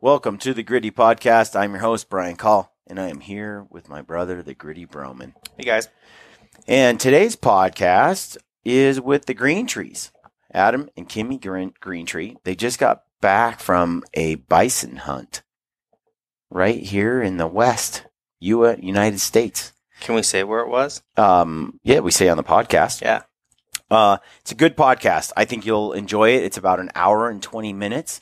Welcome to the Gritty Podcast. I'm your host, Brian Call, and I am here with my brother, the Gritty Broman. Hey, guys. And today's podcast is with the Greentrees, Adam and Kimmi Greentree. They just got back from a bison hunt right here in the West, United States. Can we say where it was? Yeah, we say on the podcast. Yeah. It's a good podcast. I think you'll enjoy it. It's about an hour and 20 minutes.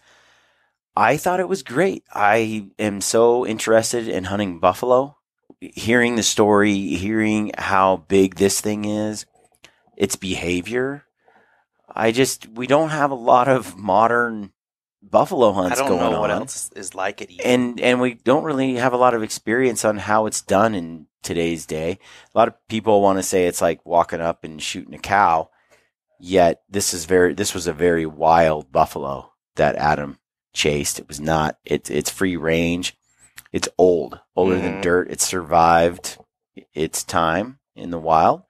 I thought it was great. I am so interested in hunting buffalo, hearing the story, hearing how big this thing is, its behavior. We don't have a lot of modern buffalo hunts going on. I don't know what else is like it even. And we don't really have a lot of experience on how it's done in today's day. A lot of people want to say it's like walking up and shooting a cow, yet this was a very wild buffalo that Adam chased. It was not. It's free range. It's older than dirt. It survived its time in the wild.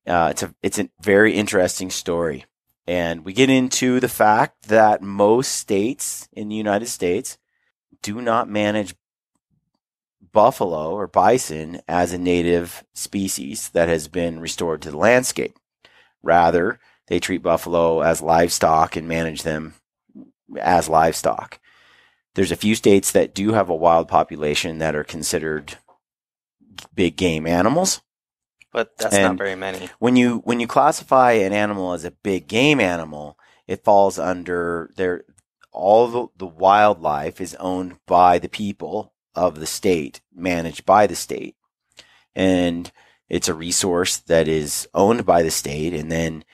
It's a very interesting story, and we get into the fact that most states in the United States do not manage buffalo or bison as a native species that has been restored to the landscape. Rather, they treat buffalo as livestock and manage them as livestock. There's a few states that do have a wild population that are considered big game animals, but that's not very many. When you classify an animal as a big game animal, it falls under all the wildlife is owned by the people of the state, managed by the state, and it's a resource that is owned by the state, and then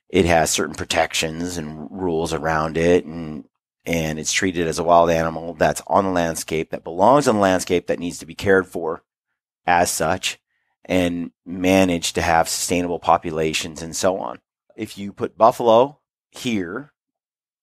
it has certain protections and rules around it, and it's treated as a wild animal that's on the landscape, that belongs on the landscape, that needs to be cared for as such, and managed to have sustainable populations and so on. If you put buffalo here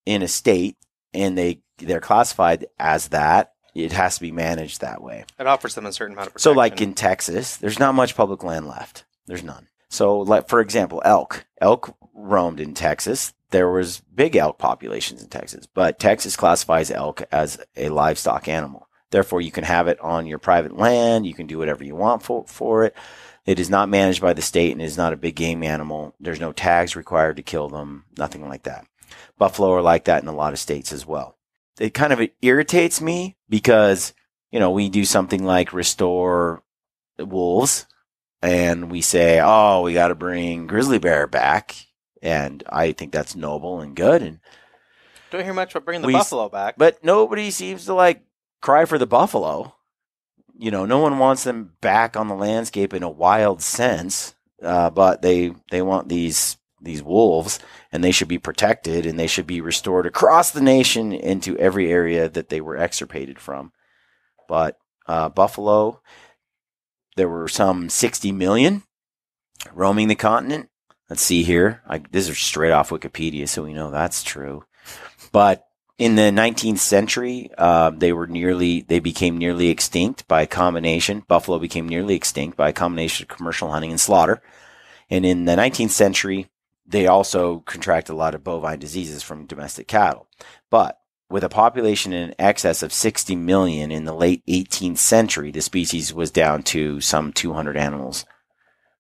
in a state and they're classified as that, it has to be managed that way. It offers them a certain amount of protection. So like in Texas, there's not much public land left. There's none. So, like for example, elk. Elk roamed in Texas. There was big elk populations in Texas, but Texas classifies elk as a livestock animal. Therefore, you can have it on your private land. You can do whatever you want for it. It is not managed by the state and is not a big game animal. There's no tags required to kill them, nothing like that. Buffalo are like that in a lot of states as well. It kind of irritates me because, we do something like restore wolves, and we say, oh, we got to bring grizzly bear back. And I think that's noble and good. And don't hear much about bringing the buffalo back. But nobody seems to cry for the buffalo. No one wants them back on the landscape in a wild sense. But they want these wolves, and they should be protected, and they should be restored across the nation into every area that they were extirpated from. But buffalo, there were some 60 million roaming the continent. Let's see here. This is straight off Wikipedia, so we know that's true. But in the 19th century, they became nearly extinct by a combination. Buffalo became nearly extinct by a combination of commercial hunting and slaughter. And in the 19th century, they also contracted a lot of bovine diseases from domestic cattle. But with a population in excess of 60 million in the late 18th century, the species was down to some 200 animals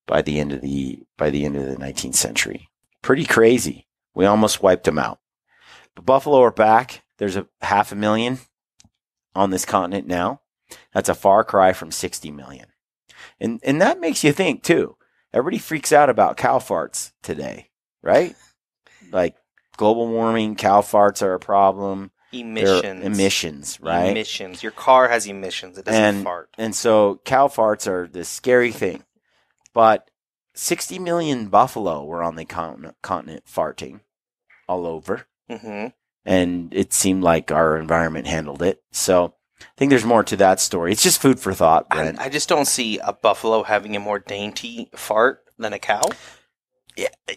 by the end of the 19th century. Pretty crazy. We almost wiped them out. But buffalo are back. There's 500,000 on this continent now. That's a far cry from 60 million. And that makes you think too. Everybody freaks out about cow farts today, right? Like global warming, cow farts are a problem. Emissions, right? Emissions. Your car has emissions. It doesn't fart. And so cow farts are this scary thing. But 60 million buffalo were on the continent farting all over. Mm-hmm. And it seemed like our environment handled it. So I think there's more to that story. It's just food for thought, Brent. I just don't see a buffalo having a more dainty fart than a cow.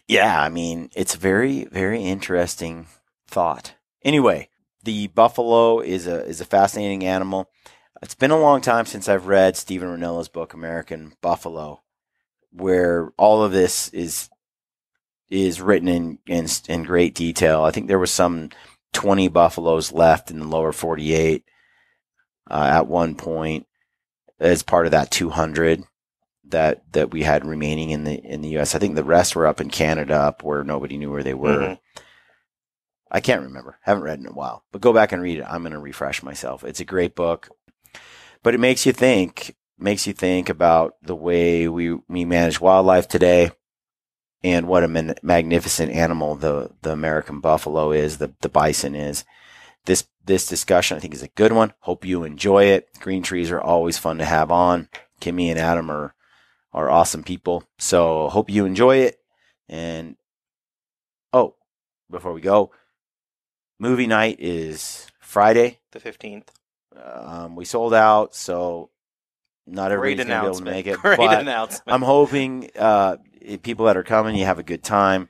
Yeah. I mean, it's a very, very interesting thought. Anyway, the buffalo is a fascinating animal. It's been a long time since I've read Stephen Ranilla's book, American Buffalo, where all of this is written in great detail. I think there was some 20 buffaloes left in the lower 48 at one point as part of that 200 that we had remaining in the U.S. I think the rest were up in Canada, up where nobody knew where they were. Mm-hmm. I can't remember. Haven't read it in a while. But go back and read it. I'm going to refresh myself. It's a great book. But it makes you think about the way we manage wildlife today and what a magnificent animal the American buffalo is, the bison is. This discussion, I think, is a good one. Hope you enjoy it. Greentrees are always fun to have on. Kimmi and Adam are awesome people. So hope you enjoy it. And, before we go, movie night is Friday. The 15th. We sold out, so not everybody's going to be able to make it. Great announcement. I'm hoping people that are coming, you have a good time.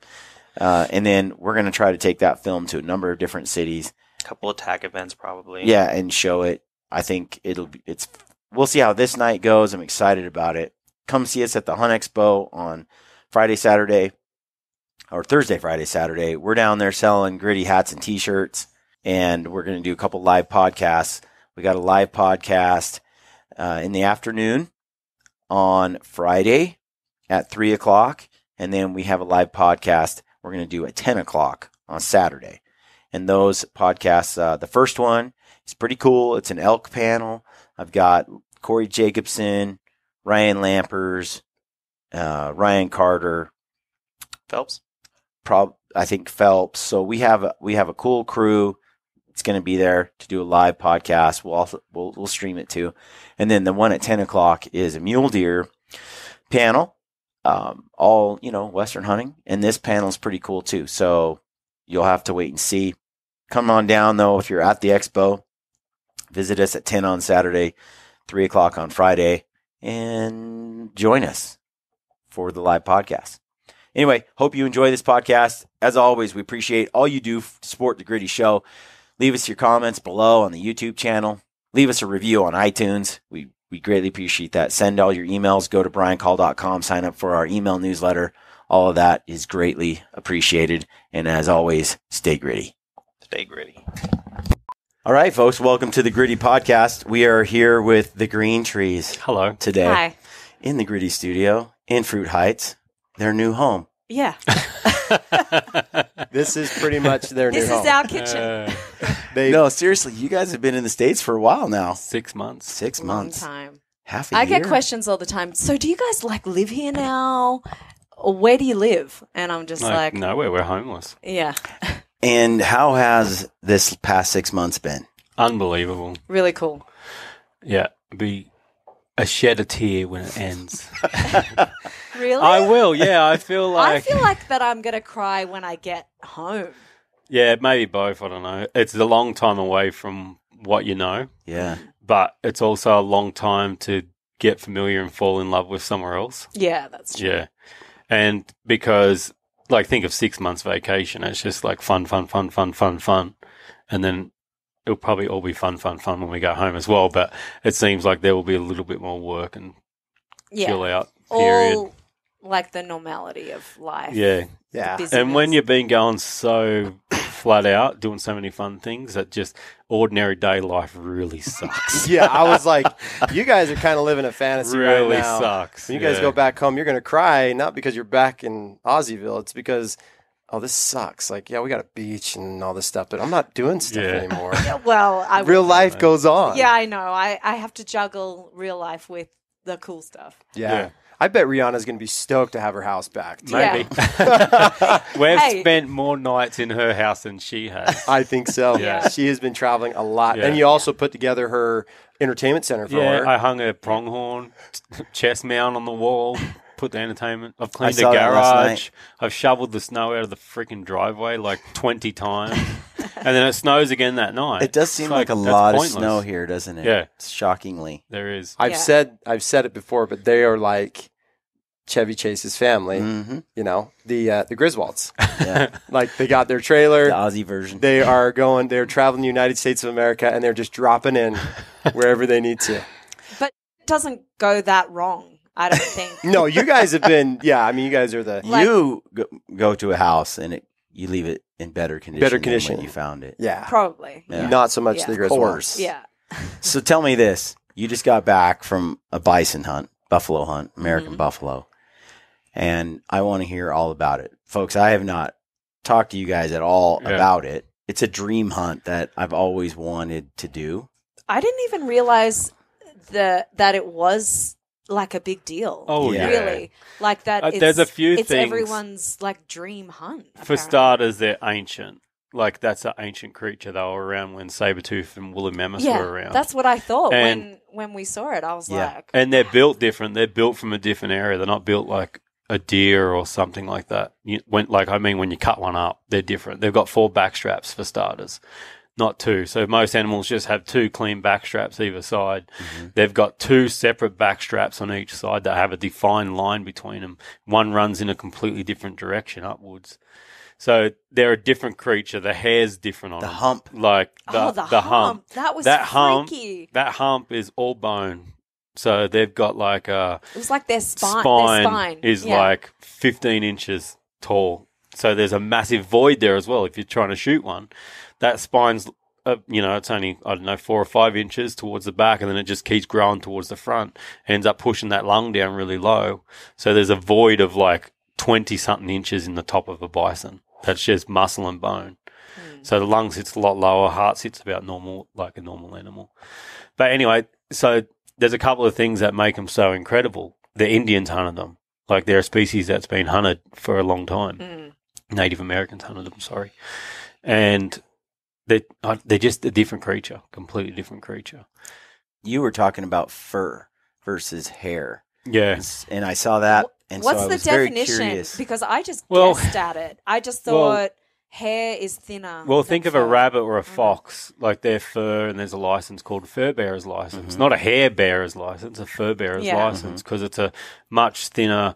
And then we're going to try to take that film to a number of different cities. A couple of tag events probably. Yeah, and show it. I think we'll see how this night goes. I'm excited about it. Come see us at the Hunt Expo on Thursday, Friday, Saturday. We're down there selling Gritty hats and t-shirts, and we're going to do a couple live podcasts. We got a live podcast in the afternoon on Friday at 3 o'clock, and then we have a live podcast we're going to do at 10 o'clock on Saturday. And those podcasts, the first one is pretty cool. It's an elk panel. I've got Corey Jacobson, Ryan Lampers, Ryan Carter, Phelps. I think Phelps. So we have a cool crew. It's going to be there to do a live podcast. We'll stream it too. And then the one at 10 o'clock is a mule deer panel, all, Western hunting. And this panel is pretty cool too. So you'll have to wait and see. Come on down though. If you're at the expo, visit us at 10 on Saturday, 3 o'clock on Friday, and join us for the live podcast. Anyway, hope you enjoy this podcast. As always, we appreciate all you do to support the Gritty Show. Leave us your comments below on the YouTube channel. Leave us a review on iTunes. We greatly appreciate that. Send all your emails. Go to briancall.com. Sign up for our email newsletter. All of that is greatly appreciated. And as always, stay gritty. Stay gritty. All right, folks. Welcome to the Gritty Podcast. We are here with the Greentrees. Hello. Today. Hi. In the Gritty Studio in Fruit Heights. Their new home. Yeah. This is pretty much their new home. This is our kitchen. No, seriously, you guys have been in the States for a while now. 6 months. 6 months. Long time. Half a year. I get questions all the time. So do you guys live here now? Or where do you live? And I'm just like nowhere. We're homeless. Yeah. And how has this past 6 months been? Unbelievable. Really cool. Yeah. Be a shed a tear when it ends. Really? I will, yeah. I feel like that I'm going to cry when I get home. Yeah, maybe both. I don't know. It's a long time away from what you know. Yeah. But it's also a long time to get familiar and fall in love with somewhere else. Yeah, that's true. Yeah. And because, think of 6 months vacation. It's just fun. And then it'll probably all be fun when we go home as well. But it seems like there will be a little bit more work and chill out period. All the normality of life. Yeah. Yeah. And when you've been going so flat out, doing so many fun things, that just ordinary day life really sucks. Yeah, I was like, you guys are kind of living a fantasy really right now. Sucks. When you guys go back home, you're going to cry, not because you're back in Aussieville. It's because, this sucks. We got a beach and all this stuff, but I'm not doing stuff anymore. Yeah, well, real life goes on. Yeah, I know. I have to juggle real life with the cool stuff. Yeah. I bet Rihanna's going to be stoked to have her house back. Too. Maybe. Yeah. We've spent more nights in her house than she has. I think so. Yeah. She has been traveling a lot. Yeah. And you also put together her entertainment center for her. I hung a pronghorn chest mount on the wall, put the entertainment. I've cleaned the saw that last garage. night. I've shoveled the snow out of the freaking driveway 20 times. And then it snows again that night. It does seem like a lot of snow here, doesn't it? Yeah. Shockingly. There is. I've said it before, but they are like Chevy Chase's family, Mm-hmm. the Griswolds. Yeah. They got their trailer. The Aussie version. They're traveling the United States of America, and they're just dropping in wherever they need to. But it doesn't go that wrong, I don't think. No, you guys have been, you guys are the... You go to a house and you leave it in better condition. Better than condition. when you found it. Yeah. Probably. Yeah. Not so much Yeah. the Of grizzly. course. Yeah. So tell me this: you just got back from a bison hunt, buffalo hunt, American buffalo, and I want to hear all about it, folks. I have not talked to you guys at all about it. It's a dream hunt that I've always wanted to do. I didn't even realize that it was like a big deal. Oh, Yeah. Really? Like that there's a few it's things. everyone's like dream hunt. For apparently. starters, they're ancient. Like, that's an ancient creature. They were around when saber-tooth and woolly mammoths were around. That's what I thought And- when we saw it. I was Yeah. like, And they're built different. They're built from a different area. They're not built like a deer or something like that. When you cut one up, they're different. They've got 4 back straps for starters, not 2. So most animals just have 2 clean back straps either side. They've got 2 separate back straps on each side that have a defined line between them. One runs in a completely different direction upwards. So they're a different creature. The hair's different on The them. hump. Like the hump. That was freaky. That hump is all bone. So they've got like a It was like their spine. spine, Their spine is Yeah. like 15 inches tall. So there's a massive void there as well. If you're trying to shoot one, that spine's, it's only, 4 or 5 inches towards the back, and then it just keeps growing towards the front, ends up pushing that lung down really low. So there's a void of like 20 something inches in the top of a bison. That's just muscle and bone. So the lung sits a lot lower, heart sits about normal, like a normal animal. But anyway, so there's a couple of things that make them so incredible. The Indians hunted them. Like, they're a species that's been hunted for a long time. Native Americans hunted them, sorry. And they're just a different creature, completely different creature. You were talking about fur versus hair. Yeah. And I saw that. And What's so I the was very definition? curious. Because I just Well- guessed at it. I just thought hair is thinner. Well, than think of a fur. rabbit or a fox, like their fur, and there's a license called fur bearer's license. Not a hair bearer's license, a fur bearer's Yeah. license, because it's a much thinner,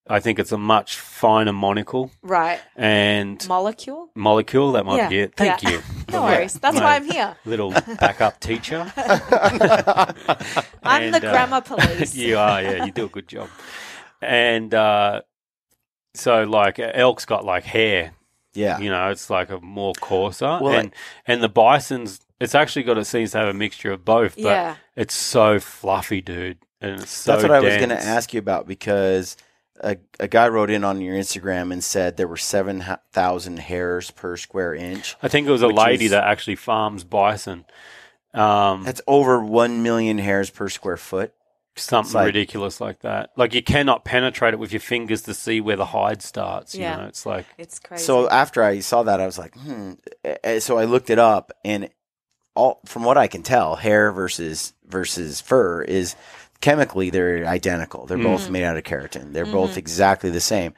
I think it's a much finer monocle Right. and Molecule? molecule. That might be Yeah. it. Thank Yeah. you. No worries. That's why I'm here. Little backup teacher. I'm the And, grammar police. You are, yeah. You do a good job. And so, like, elk's got, like, hair. Yeah. It's like a more coarser. Well, and the bison's, it's actually got, it seems to have a mixture of both, but Yeah. it's so fluffy, dude. And it's so That's what I was going to dense. ask you about, because a guy wrote in on your Instagram and said there were 7,000 hairs per square inch. I think it was a which lady is- that actually farms bison. That's over 1 million hairs per square foot. Something like- ridiculous like that. Like, you cannot penetrate it with your fingers to see where the hide starts. Yeah. You know, it's like, It's crazy. So after I saw that, I was like, So I looked it up, and from what I can tell, hair versus fur is chemically they're identical. They're both made out of keratin. They're both exactly the same.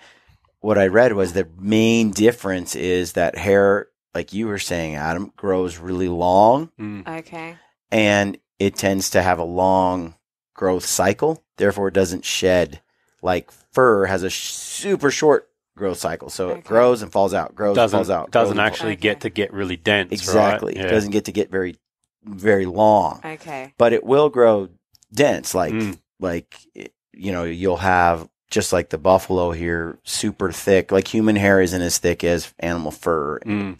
What I read was the main difference is that hair, like you were saying, Adam, grows really long, Okay. and it tends to have a long growth cycle. Therefore, it doesn't shed. Like fur has a super short growth cycle, so it grows and falls out, grows and falls out. doesn't grows and actually Okay. get really dense. exactly. Right? It doesn't get to get very, very long, Okay. but it will grow dense. You'll have, just like the buffalo here, super thick. Like, human hair isn't as thick as animal fur.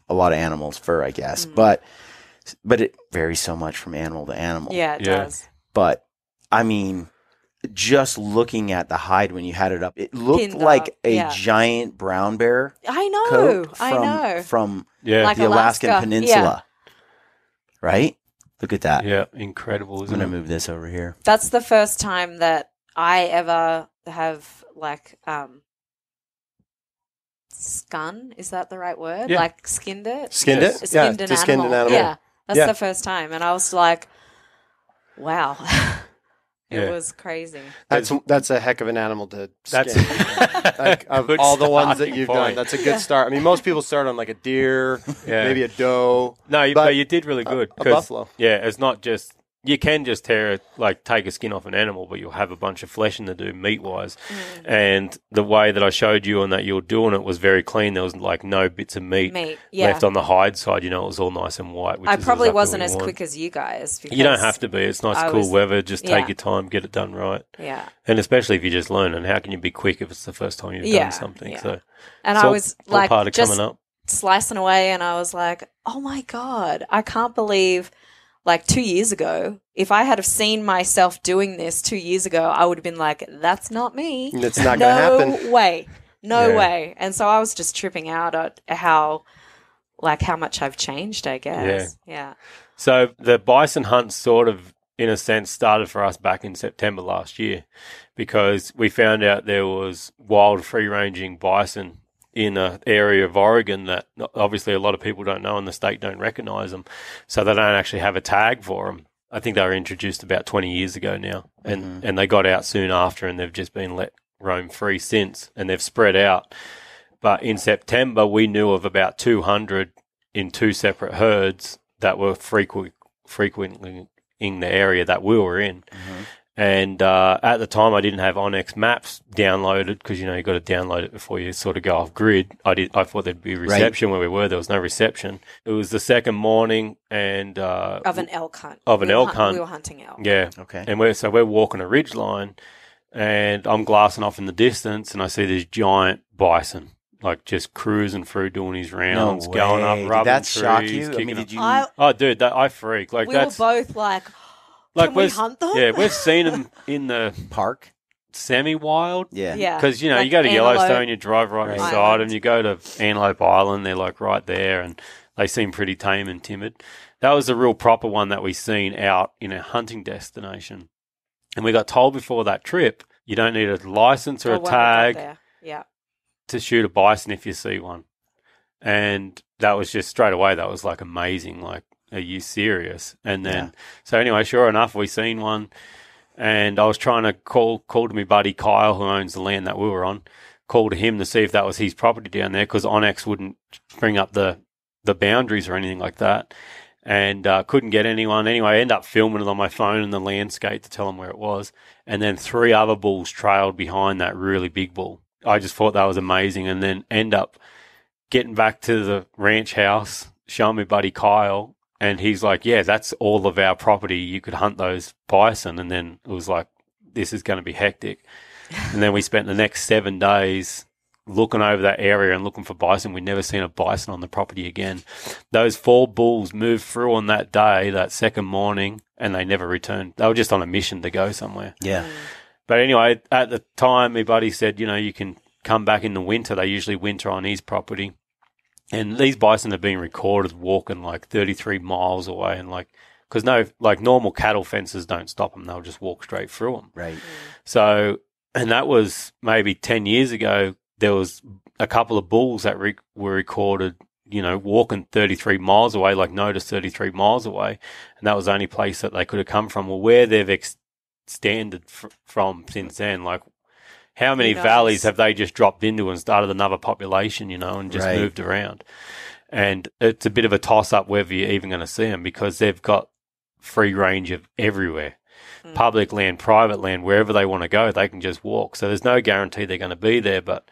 A lot of animals' fur, I guess, but it varies so much from animal to animal. Yeah, it Yeah. does. But I mean, just looking at the hide when you had it up, it looked Pinned like up, a yeah. giant brown bear I know. coat I know. from Yeah. Like the Alaskan Alaska, Peninsula. Right? Look at that. Yeah. Incredible, I'm isn't going it? to move this over here. That's the first time that I ever have skun. Is that the right word? Yeah. Like skinned it? Skinned Yes. it? Yeah, Skinned an just skinned an animal. Yeah. That's Yeah. the first time. And I was like, wow. It Yeah. was crazy. That's a heck of an animal to That's skin. Like, of Good all the ones that starting you've point. done, that's a good start. I mean, most people start on like a deer, Yeah. maybe a doe, No, but you did really good. a 'cause, buffalo. Yeah, it's not just, you can just tear it, like take a skin off an animal, but you'll have a bunch of flesh in the do meat wise. And the way that I showed you and that you were doing it was very clean. There was like no bits of meat, Yeah. left on the hide side. It was all nice and white. Which I is probably exactly wasn't what as you want. quick as you guys. You don't because have to be. It's nice, I cool was- weather. Just yeah. take your time, get it done right. Yeah. And especially if you're just learning, how can you be quick if it's the first time you've Yeah, done something? yeah. So And it's I all- was all like, part of just coming up. slicing away, and I was like, oh my God, I can't believe, like 2 years ago, if I had have seen myself doing this 2 years ago, I would have been like, that's not me. It's not going to happen. No way. No Yeah. way. And so I was just tripping out at how much I've changed, I guess. Yeah. So the bison hunt sort of, in a sense, started for us back in September last year because we found out there was wild free-ranging bison in an area of Oregon that obviously a lot of people don't know and the state don't recognise them. So they don't actually have a tag for them. I think they were introduced about 20 years ago now, and they got out soon after, and they've just been let roam free since, and they've spread out. But in September, we knew of about 200 in 2 separate herds that were frequently in the area that we were in. And at the time, I didn't have Onyx maps downloaded because, you got to download it before you sort of go off grid. I thought there'd be reception where we were. There was no reception. It was the second morning and Of an elk hunt. Of an elk hunt. We were hunting elk. Yeah. Okay. And we're walking a ridge line, and I'm glassing off in the distance, and I see this giant bison, like just cruising through, doing his rounds, going up, rubbing Did that trees, shock you? I kicking mean, up. did you? Oh, dude, I freak. Like We that's were both like, like can we we've- hunt them? Yeah, we've seen them in the Park? semi-wild. Yeah. Yeah. Because, you Like go to Antelope Yellowstone, you drive right Right. beside Island. them. You go to Antelope Island, they're like right there, and they seem pretty tame and timid. That was the real proper one that we seen out in a hunting destination. And we got told before that trip, you don't need a license or a when we got tag there. Yeah. to shoot a bison if you see one. And that was just straight away, that was like amazing. Like, are you serious? And then, so anyway, sure enough, we seen one. And I was trying to call to my buddy Kyle, who owns the land that we were on, call to him to see if that was his property down there, because Onyx wouldn't bring up the boundaries or anything like that. And couldn't get anyone. Anyway, I ended up filming it on my phone in the landscape to tell them where it was. And then 3 other bulls trailed behind that really big bull. I just thought that was amazing. And then end up getting back to the ranch house, showing my buddy Kyle, and he's like, yeah, that's all of our property. You could hunt those bison. And then it was like, this is going to be hectic. And then we spent the next 7 days looking over that area and looking for bison. We'd never seen a bison on the property again. Those 4 bulls moved through on that day, that second morning, and they never returned. They were just on a mission to go somewhere. Yeah. But anyway, at the time, my buddy said, you can come back in the winter. They usually winter on his property. And these bison have been recorded walking like 33 miles away, and because normal cattle fences don't stop them. They'll just walk straight through them. Right. So, and that was maybe 10 years ago. There was a couple of bulls that were recorded, walking 33 miles away, noticed 33 miles away. And that was the only place that they could have come from. Well, where they've extended from since then, how many valleys have they just dropped into and started another population, and just moved around? And it's a bit of a toss-up whether you're even going to see them, because they've got free range of everywhere. Public land, private land, wherever they want to go, they can just walk. So there's no guarantee they're going to be there. But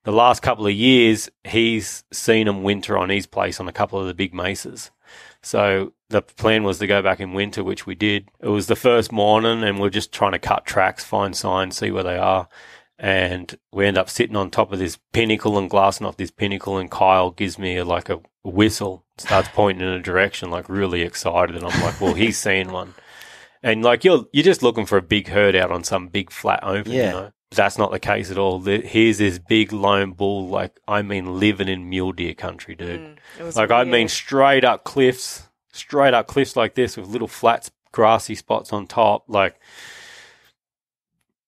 the last couple of years, he's seen them winter on his place on a couple of the big mesas. So the plan was to go back in winter, which we did. It was the first morning, and we're just trying to cut tracks, find signs, see where they are. And we end up sitting on top of this pinnacle and glassing off this pinnacle, and Kyle gives me a whistle, starts pointing in a direction, really excited. And I'm like, well, he's seeing one. And you're just looking for a big herd out on some big flat open, That's not the case at all. Here's this big lone bull, living in mule deer country, dude. It was I mean straight up cliffs like this with little flat grassy spots on top,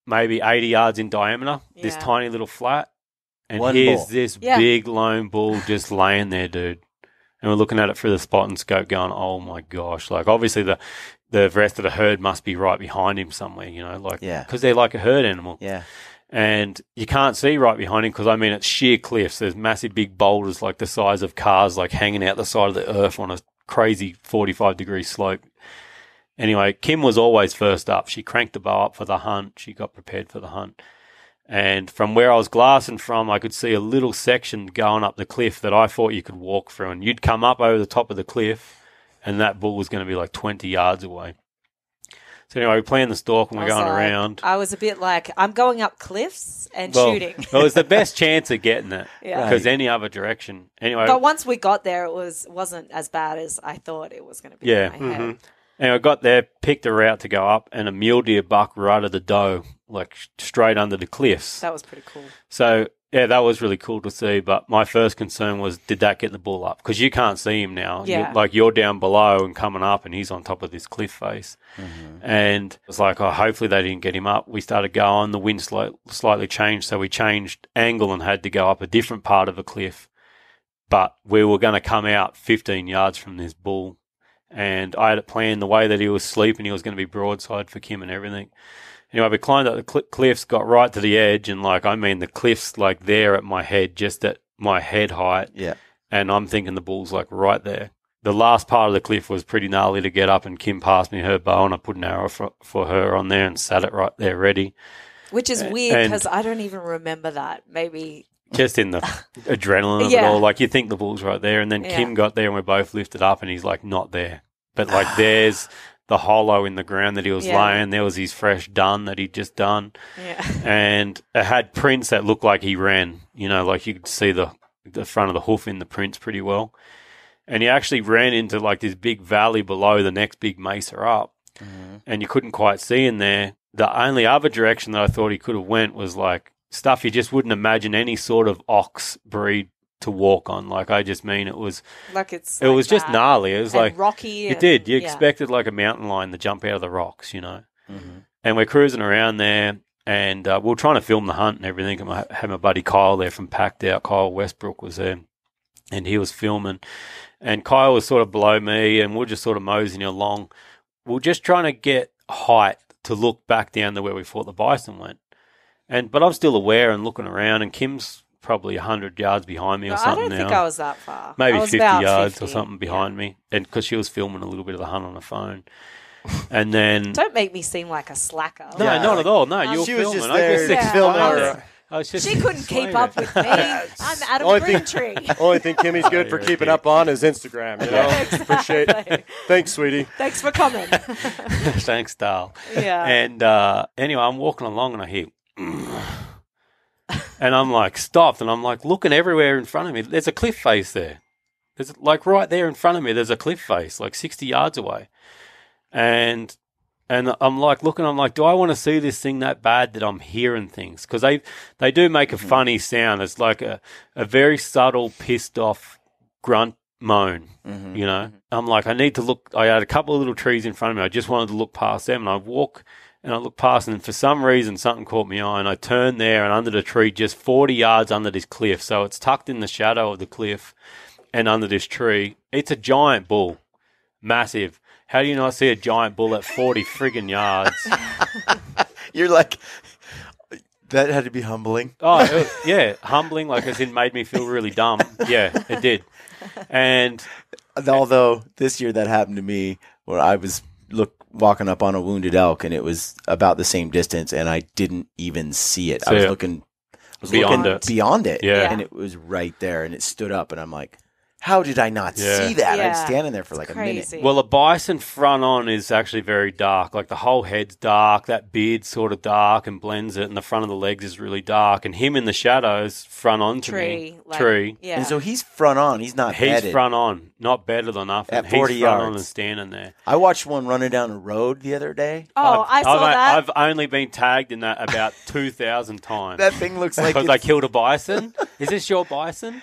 maybe 80 yards in diameter, this tiny little flat. And One here's bull. this big lone bull just laying there, dude. And we're looking at it through the spot and scope going, oh my gosh. Obviously the rest of the herd must be right behind him somewhere, because they're like a herd animal. Yeah. And you can't see right behind him because, it's sheer cliffs. There's massive big boulders the size of cars, hanging out the side of the earth on a crazy 45-degree slope. Anyway, Kim was always first up. She cranked the bow up for the hunt. She got prepared for the hunt. And from where I was glassing from, I could see a little section going up the cliff that I thought you could walk through. And you'd come up over the top of the cliff, and that bull was going to be 20 yards away. So anyway, we plan the stalk and we're going around. I was a bit like, I'm going up cliffs and Well, shooting. It was the best chance of getting it. Yeah. Because any other direction. Anyway. But once we got there, it wasn't as bad as I thought it was going to be in my head. And I got there, picked a route to go up, and a mule deer buck right at the doe, like straight under the cliffs. That was pretty cool. So, yeah, that was really cool to see. But my first concern was, did that get the bull up? Because you can't see him now. Yeah. You're down below and coming up, and he's on top of this cliff face. And it was like, oh, hopefully they didn't get him up. We started going. The wind slightly changed, so we changed angle and had to go up a different part of the cliff. But we were going to come out 15 yards from this bull. And I had it planned the way that he was sleeping. He was going to be broadside for Kim and everything. Anyway, we climbed up the cliffs, got right to the edge, and the cliff's like there at my head, just at my head height. Yeah. And I'm thinking the bull's like right there. The last part of the cliff was pretty gnarly to get up, and Kim passed me her bow, and I put an arrow for her on there and sat it right there ready. Which is weird because I don't even remember that. Maybe just in the adrenaline of it all. Like, you think the bull's right there, and then Kim got there and we both lifted up and he's like not there. But like there's the hollow in the ground that he was laying. There was his fresh dun that he'd just done. Yeah. And it had prints that looked like he ran. Like you could see the front of the hoof in the prints pretty well. And he actually ran into like this big valley below the next big mesa up. And you couldn't quite see in there. The only other direction that I thought he could have went was like stuff you just wouldn't imagine any sort of ox breed to walk on. Like, I just mean it was like it was just gnarly. It was like rocky. You expected like a mountain lion to jump out of the rocks, And we're cruising around there, and we were trying to film the hunt and everything. And I had my buddy Kyle there from Packed Out. Kyle Westbrook was there, and he was filming. And Kyle was sort of below me, and we're just sort of moseying along. We're just trying to get height to look back down to where we thought the bison went. But I'm still aware and looking around, and Kim's probably 100 yards behind me or something now. I don't think I was that far. Maybe 50 yards or something behind me. And because she was filming a little bit of the hunt on her phone. And then... Don't make me seem like a slacker. No, not at all. No, you were filming. Just there filming. She couldn't keep up with me. I'm Adam Greentree. Only thing Kimmy's good for keeping up on is Instagram. Exactly. Appreciate it. Thanks, sweetie. Thanks for coming. Thanks, Dal. Yeah. And anyway, I'm walking along and I hear... And I'm like stopped, and I'm like looking everywhere in front of me. There's a cliff face there. There's like right there in front of me. There's a cliff face, like 60 yards away. And I'm like looking. I'm like, do I want to see this thing that bad that I'm hearing things? Because they do make a funny sound. It's like a very subtle, pissed off grunt moan. I'm like, I need to look. I had a couple of little trees in front of me. I just wanted to look past them, and I walk. And I looked past, and for some reason, something caught my eye, and I turned there, and under the tree, just 40 yards under this cliff, so it's tucked in the shadow of the cliff and under this tree, it's a giant bull. Massive. How do you not see a giant bull at 40 friggin' yards? You're like, that had to be humbling. Oh, humbling, like as in made me feel really dumb. Yeah, it did. And although this year that happened to me, where I was walking up on a wounded elk, and it was about the same distance, and I didn't even see it. I was looking beyond it, and it was right there, and it stood up, and I'm like, how did I not see that? I was standing there for like crazy. a minute. Well, a bison front on is actually very dark. Like the whole head's dark, that beard's sort of dark and blends it, and the front of the legs is really dark. And him in the shadows, front on to me. Tree. Yeah. And so he's front on. He's not bedded. He's front on, not bedded enough. At 40 he's yards. front on and standing there. I watched one running down a road the other day. Oh, I saw that. I've only been tagged in that about 2,000 times. That thing looks like because I killed a bison. Is this your bison?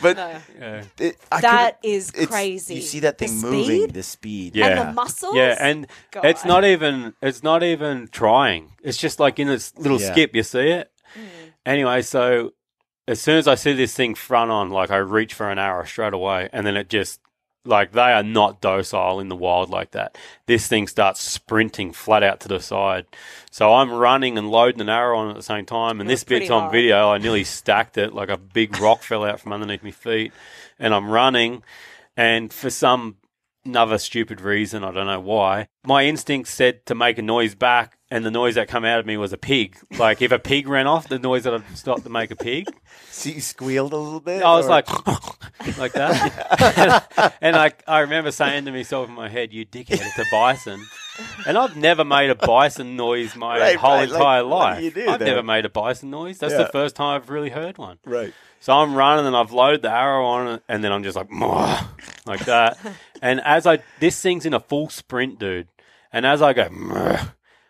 But no. that is crazy. You see that thing moving, the speed, yeah, and the muscles. Yeah, and God. it's not even trying. It's just like in a little skip. You see it. Anyway, so as soon as I see this thing front on, like I reach for an arrow straight away, and then it just like they are not docile in the wild like that. This thing starts sprinting flat out to the side. So I'm running and loading an arrow on at the same time, and this bit's on video. I nearly stacked it, like a big rock fell out from underneath my feet, and I'm running, and for some another stupid reason, I don't know why, my instinct said to make a noise back, and the noise that come out of me was a pig. Like, if a pig ran off, the noise that I'd stop to make a pig. So you squealed a little bit? I was like that. and I remember saying to myself in my head, you dickhead, it's a bison. And I've never made a bison noise my whole entire life. I've never made a bison noise. That's the first time I've really heard one. Right. So I'm running and I've loaded the arrow on it, and then I'm just like, like that. And this thing's in a full sprint, dude. And as I go,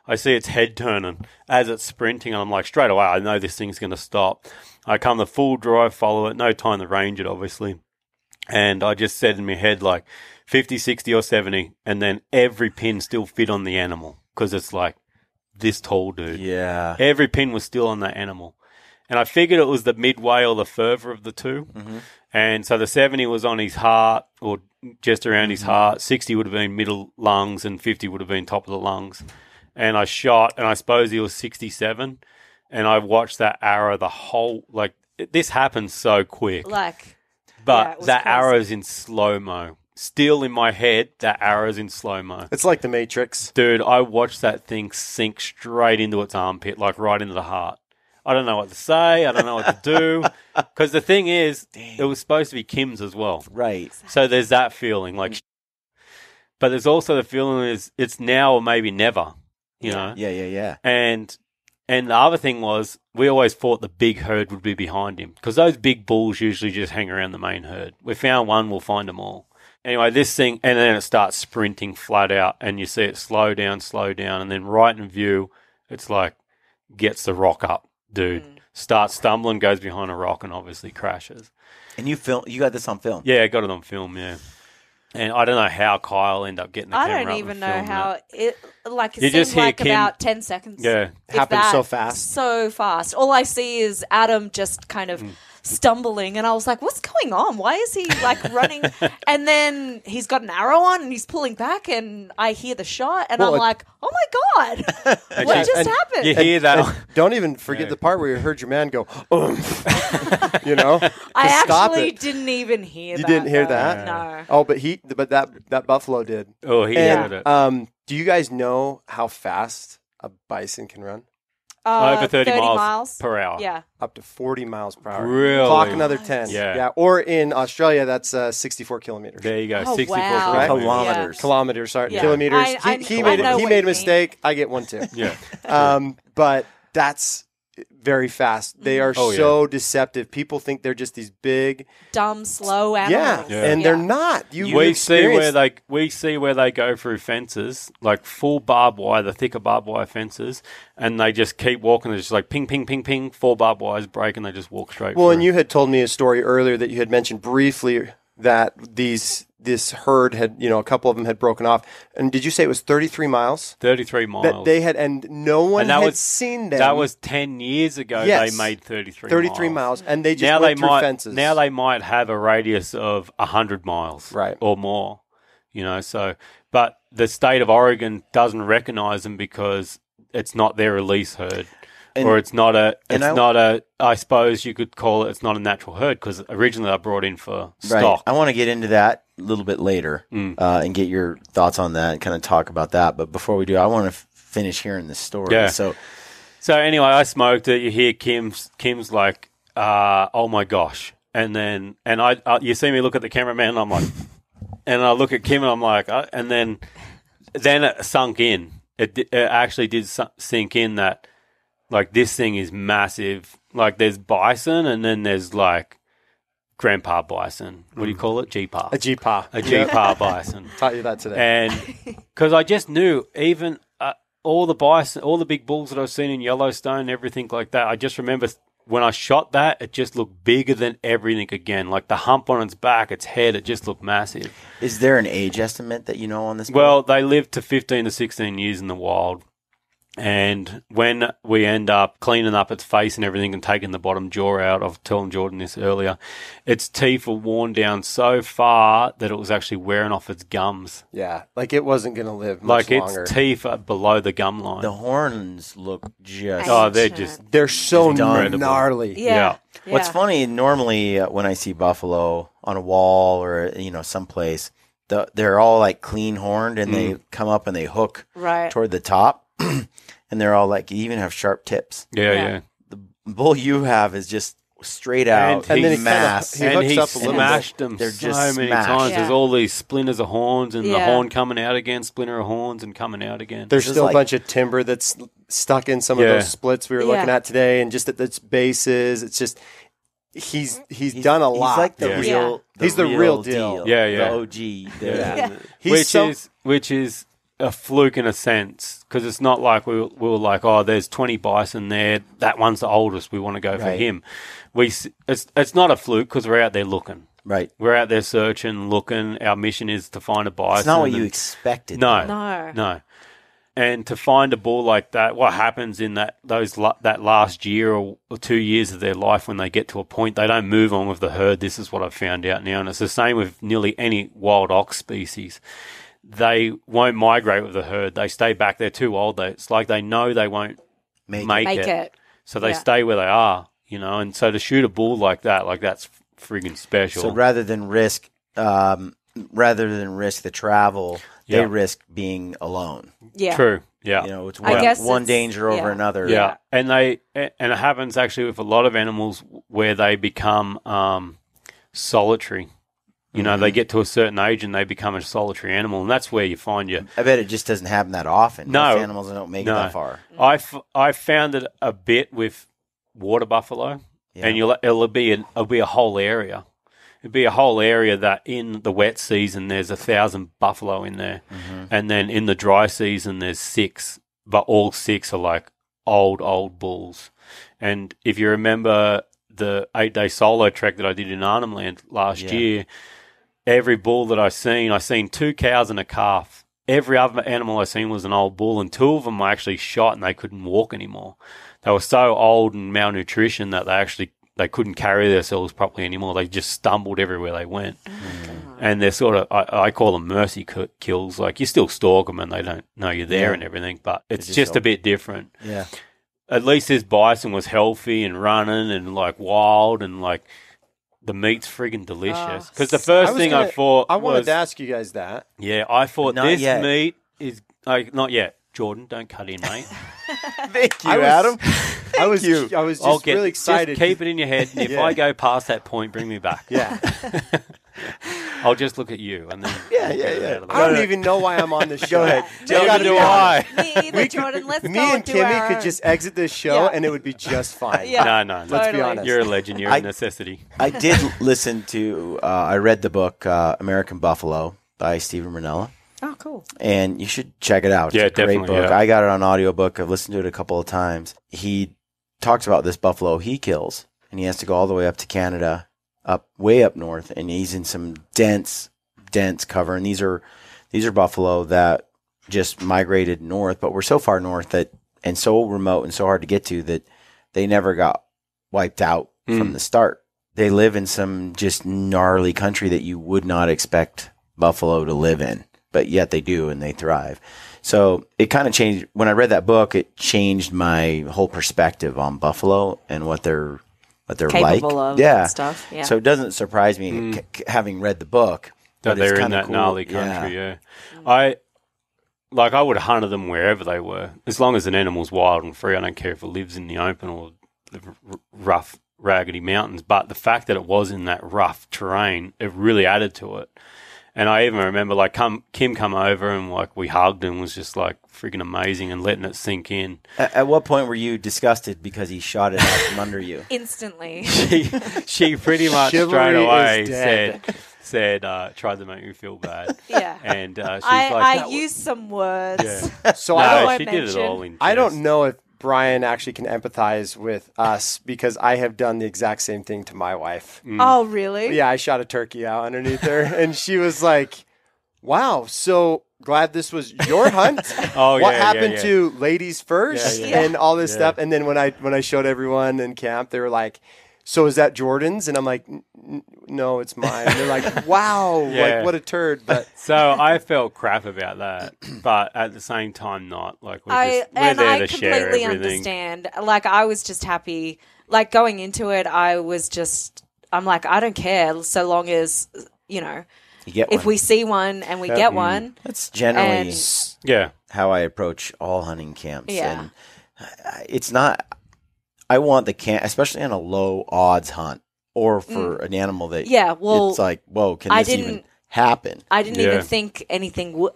I see its head turning as it's sprinting, and I'm like, straight away, I know this thing's going to stop. I come the full drive, follow it, no time to range it, obviously. And I just said in my head, like, 50, 60, or 70, and then every pin still fit on the animal, because it's like this tall, dude. Yeah. Every pin was still on that animal. And I figured it was the midway or the further of the two. Mm-hmm. And so the 70 was on his heart, or just around his heart. 60 would have been middle lungs, and 50 would have been top of the lungs. And I shot, and I suppose he was 67. And I watched that arrow the whole, like, this happened so quick. Like, but yeah, that crazy. arrow's in slow-mo. Still in my head, that arrow's in slow-mo. It's like the Matrix. Dude, I watched that thing sink straight into its armpit, like right into the heart. I don't know what to say. I don't know what to do. Because the thing is, it was supposed to be Kim's as well. Right. So there's that feeling, like, but there's also the feeling is it's now or maybe never, you know? Yeah. And the other thing was, we always thought the big herd would be behind him, because those big bulls usually just hang around the main herd. We found one, we'll find them all. Anyway, this thing, and then it starts sprinting flat out, and you see it slow down, and then right in view, it's like, gets the rock up, dude. Starts stumbling, goes behind a rock, and obviously crashes. And you got this on film? Yeah, I got it on film, yeah. And I don't know how Kyle ended up getting the camera I up don't and even know filming how it like it You seemed just hear like Kim- about 10 seconds. Yeah. If Happened that, so fast. So fast. All I see is Adam just kind of stumbling, and I was like, what's going on? Why is he like running? And then he's got an arrow on and he's pulling back, and I hear the shot, and I'm like, oh my God, what just happened? You hear that? And don't even forget the part where you heard your man go, you know? I to stop actually it. didn't even hear that. You didn't hear though. that? No. Oh, but that buffalo did. Oh, he And heard it. do you guys know how fast a bison can run? Over 30 miles miles per hour. Yeah. Up to 40 miles per hour. Really? Clock another 10. Yeah. Or in Australia, that's 64 kilometers. There you go. Oh, 64 wow. Right? Kilometers. Kilometers, sorry. Yeah. Kilometers. I He know made what a you mean. mistake. I get one too. Yeah. But that's very fast. They are so deceptive. People think they're just these big, Dumb, slow animals. Yeah. and they're not. We see where they go through fences, like full barbed wire, the thicker barbed wire fences, and they just keep walking. They're just like ping, ping, ping, ping. 4 barbed wires break, and they just walk straight. Well, through. and you had told me a story earlier that you had mentioned briefly that this herd had, a couple of them had broken off. And did you say it was 33 miles? 33 miles. That they had, and no one had seen them. That was 10 years ago. Yes. They made 33 miles, and they just went through fences. Now they might have a radius of 100 miles, right, or more. So, but the state of Oregon doesn't recognize them because it's not their release herd. Or it's not I suppose you could call it, it's not a natural herd, because originally I brought in for stock. I want to get into that a little bit later and get your thoughts on that and kind of talk about that. But before we do, I want to finish hearing this story. Yeah. So anyway, I smoked it. You hear Kim's like, oh my gosh. And I you see me look at the cameraman, and I'm like, and I look at Kim, and I'm like, and then it sunk in. It actually did sink in that, like, this thing is massive. Like, there's bison, and then there's, like, grandpa bison. What do you call it? G-pa. A G-pa. A G-pa bison. Taught you that today. And because I just knew, even all the bison, all the big bulls that I've seen in Yellowstone, everything like that, I just remember when I shot that, it just looked bigger than everything again. Like, the hump on its back, its head, it just looked massive. Is there an age estimate that you know on this? Well, they live to 15 to 16 years in the wild. And when we end up cleaning up its face and everything and taking the bottom jaw out, I was telling Jordan this earlier, its teeth were worn down so far that it was actually wearing off its gums. Yeah, like it wasn't going to live much longer. Its teeth are below the gum line. The horns look just... Oh, they're so incredible. gnarly. Yeah. What's funny, normally when I see buffalo on a wall or, someplace, they're all like clean horned, and they come up and they hook Right. toward the top, and they're all like, you even have sharp tips. Yeah. The bull you have is just straight out And then he mass. He And hooks he up a little smashed bit. them They're so just many smashed. times. Yeah. There's all these splinters of horns, and the Yeah. horn coming out again, splinter of horns, and coming out again. There's This is still like- a bunch of timber that's stuck in some of Yeah. those splits we were looking Yeah. at today, and just at its bases. It's just he's done a lot. He's like the Yeah. real. He's the real deal. Yeah, yeah. The OG. Yeah. Yeah. Which is a fluke in a sense, because it's not like we were like, oh, there's 20 bison there. That one's the oldest. We want to go for Right. him. It's not a fluke because we're out there looking. Right. We're out there searching, looking. Our mission is to find a bison. It's not what you and- expected. No. No. And to find a bull like that, what happens in that last year or 2 years of their life when they get to a point, they don't move on with the herd. This is what I've found out now, and it's the same with nearly any wild ox species. They won't migrate with the herd. They stay back. They're too old. It's like they know they won't Make make Make it. so they Yeah. stay where they are. And so to shoot a bull like that's friggin' special. So rather than risk the travel, Yeah. they risk being alone. Yeah. True. Yeah. It's I guess one it's- danger over yeah. another. Yeah, and it happens actually with a lot of animals where they become solitary. They get to a certain age and they become a solitary animal, and that's where you find your. I bet it just doesn't happen that often. No. Most animals don't make it No. that far. I found it a bit with water buffalo, Yeah. and it'll be a whole area. It'd be a whole area that in the wet season there's 1,000 buffalo in there, and then in the dry season there's 6, but all 6 are like old bulls. And if you remember the 8-day solo trek that I did in Arnhem Land last Yeah. year, every bull that I seen 2 cows and a calf. Every other animal I seen was an old bull, and 2 of them I actually shot and they couldn't walk anymore. They were so old and malnutrition that they couldn't carry themselves properly anymore. They just stumbled everywhere they went. And they're sort of, I call them mercy kills. Like, you still stalk them and they don't know you're there Yeah. and everything, but it's just just a bit different. Yeah. At least this bison was healthy and running and like wild, and like the meat's friggin' delicious. Because the first thing I thought I wanted was, to ask you guys that. yeah, I thought Not this yet. meat is, not yet. Jordan, don't cut in, mate. Thank you, I was- Adam. I was you. just really excited. Just keep it in your head, and if Yeah. I go past that point, bring me back. Yeah. I'll just look at you, and then Yeah. get it out of the I don't way. even know why I'm on this show. Go ahead. You gotta do be I. honest. Me either, Jordan. Let's Me go and do Kimmy our could own. just exit this show Yeah. and it would be just fine. Yeah. No. Let's be Totally. honest. You're a legend. You're I- a necessity. I did listen to. I read the book American Buffalo by Stephen Ranella, Oh, cool. and you should check it out. It's Yeah, a great definitely, book. yeah. I got it on audiobook. I've listened to it a couple of times. He talks about this buffalo he kills, and he has to go all the way up to Canada, way up north, and he's in some dense cover. And these are buffalo that just migrated north, but were so far north and so remote and so hard to get to that they never got wiped out from the start. They live in some just gnarly country that you would not expect buffalo to live in, but yet they do, and they thrive. So it kind of changed when I read that book. It changed my whole perspective on buffalo and what they're Capable like. of Yeah. and stuff. Yeah. So it doesn't surprise me having read the book That but it's they're in kinda that cool. gnarly country, yeah. I would have hunted them wherever they were, as long as an animal's wild and free. I don't care if it lives in the open or the rough, raggedy mountains. But the fact that it was in that rough terrain, it really added to it. And I even remember, like, Kim come over and, like, we hugged and was just, like, freaking amazing and letting it sink in. At what point were you disgusted because he shot it out from under you? Instantly. She pretty much Chivalry straight away is dead. said, tried to make me feel bad. Yeah. And she's like, I "That used some words. Yeah. So No, I she did it mentioned- all in I don't jest. know if Brian actually can empathize with us because I have done the exact same thing to my wife. Oh, really? Yeah, I shot a turkey out underneath her, and she was like, "Wow, so glad this was your hunt. Oh, What yeah, happened yeah. to ladies first Yeah, yeah. and all this Yeah. stuff?" And then when I showed everyone in camp, they were like, "So is that Jordan's?" And I'm like, "No, it's mine." And they're like, "Wow, Yeah. like what a turd!" But So I felt crap about that, but at the same time, not like we're there I to share completely everything. understand. Like, I was just happy. Like, going into it, I'm like, I don't care so long as, You get if one. we see one and we get one. That's generally Yeah. how I approach all hunting camps. Yeah. And it's not, I want the camp, especially on a low odds hunt or for an animal that it's like, whoa, can this even happen? I didn't even think anything,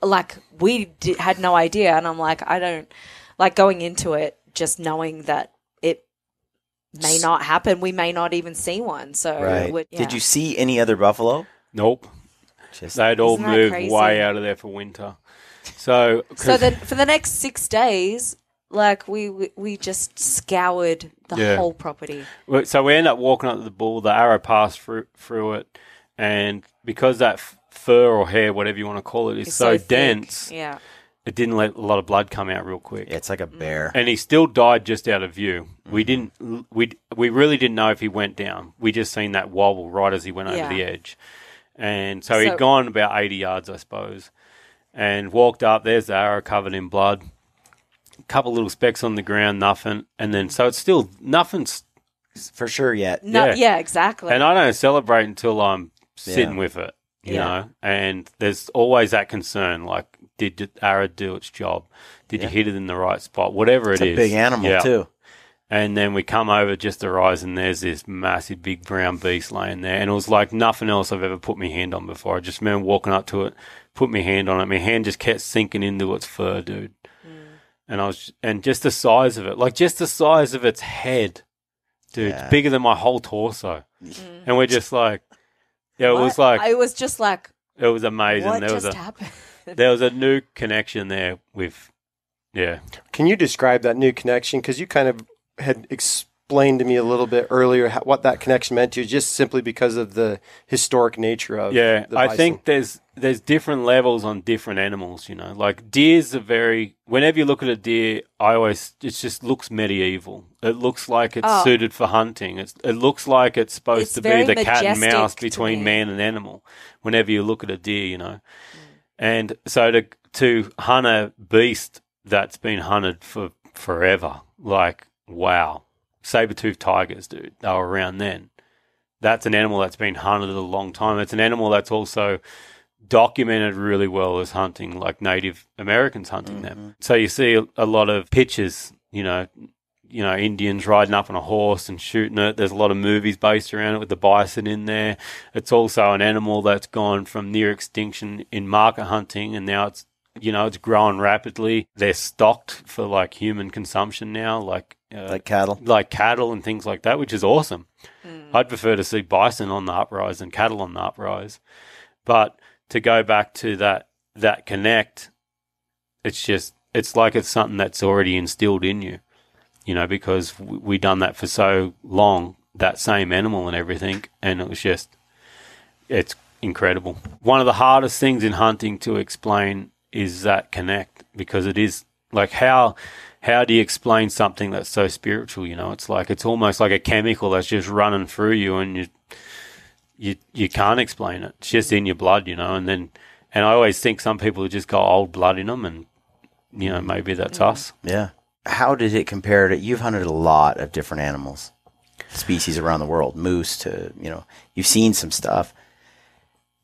we had no idea. And I'm like, I don't, like going into it, just knowing that it may not happen. We may not even see one. So Did you see any other buffalo? Nope. They'd all moved way out of there for winter. So then for the next 6 days, like we just scoured the whole property. So we end up walking up to the bull. The arrow passed through it, and because that fur or hair, whatever you want to call it, is so dense, it didn't let a lot of blood come out real quick. Yeah, it's like a bear. And he still died just out of view. We really didn't know if he went down. We just seen that wobble right as he went over the edge. And so he'd gone about 80 yards, I suppose, and walked up. There's the arrow covered in blood. A couple little specks on the ground, nothing. And then, so it's still, nothing's for sure yet. Yeah, exactly. And I don't celebrate until I'm sitting with it, you know. And there's always that concern, like, did the arrow do its job? Did you hit it in the right spot? Whatever it is. It's a big animal, too. And then we come over just to rise, and there's this massive, big brown beast laying there. And it was like nothing else I've ever put my hand on before. I just remember walking up to it, put my hand on it. My hand just kept sinking into its fur, dude. And just the size of it, like just the size of its head, dude, it's bigger than my whole torso. And we're just like, it was like, it was just like, it was amazing. What just happened? There was a new connection there with, Can you describe that new connection? Because you kind of had explained to me a little bit earlier what that connection meant to you, just simply because of the historic nature of the bison. I think there's different levels on different animals, you know. Like deers are whenever you look at a deer, it just looks medieval. It looks like it's suited for hunting. It looks like it's supposed to be the cat and mouse between man and animal whenever you look at a deer, you know. And so to hunt a beast that's been hunted for forever, like, wow. Saber-toothed tigers, dude. They were around then. That's an animal that's been hunted a long time. It's an animal that's also documented really well as hunting, like Native Americans hunting them. So you see a lot of pictures, you know, Indians riding up on a horse and shooting it. There's a lot of movies based around it with the bison in there. It's also an animal that's gone from near extinction in market hunting, and now it's growing rapidly. They're stocked for like human consumption now, like cattle and things like that, which is awesome. I'd prefer to see bison on the uprise than cattle on the uprise. But to go back to that connect, it's like it's something that's already instilled in you, you know, because we done that for so long, that same animal and everything, and it's incredible. One of the hardest things in hunting to explain is that connect, because it is like how do you explain something that's so spiritual, you know? It's almost like a chemical that's just running through you, and you can't explain it. It's just in your blood, you know. And I always think some people just got old blood in them, and you know, maybe that's us. Yeah. How did it compare to, you've hunted a lot of different animals, species around the world, moose to, you know, you've seen some stuff.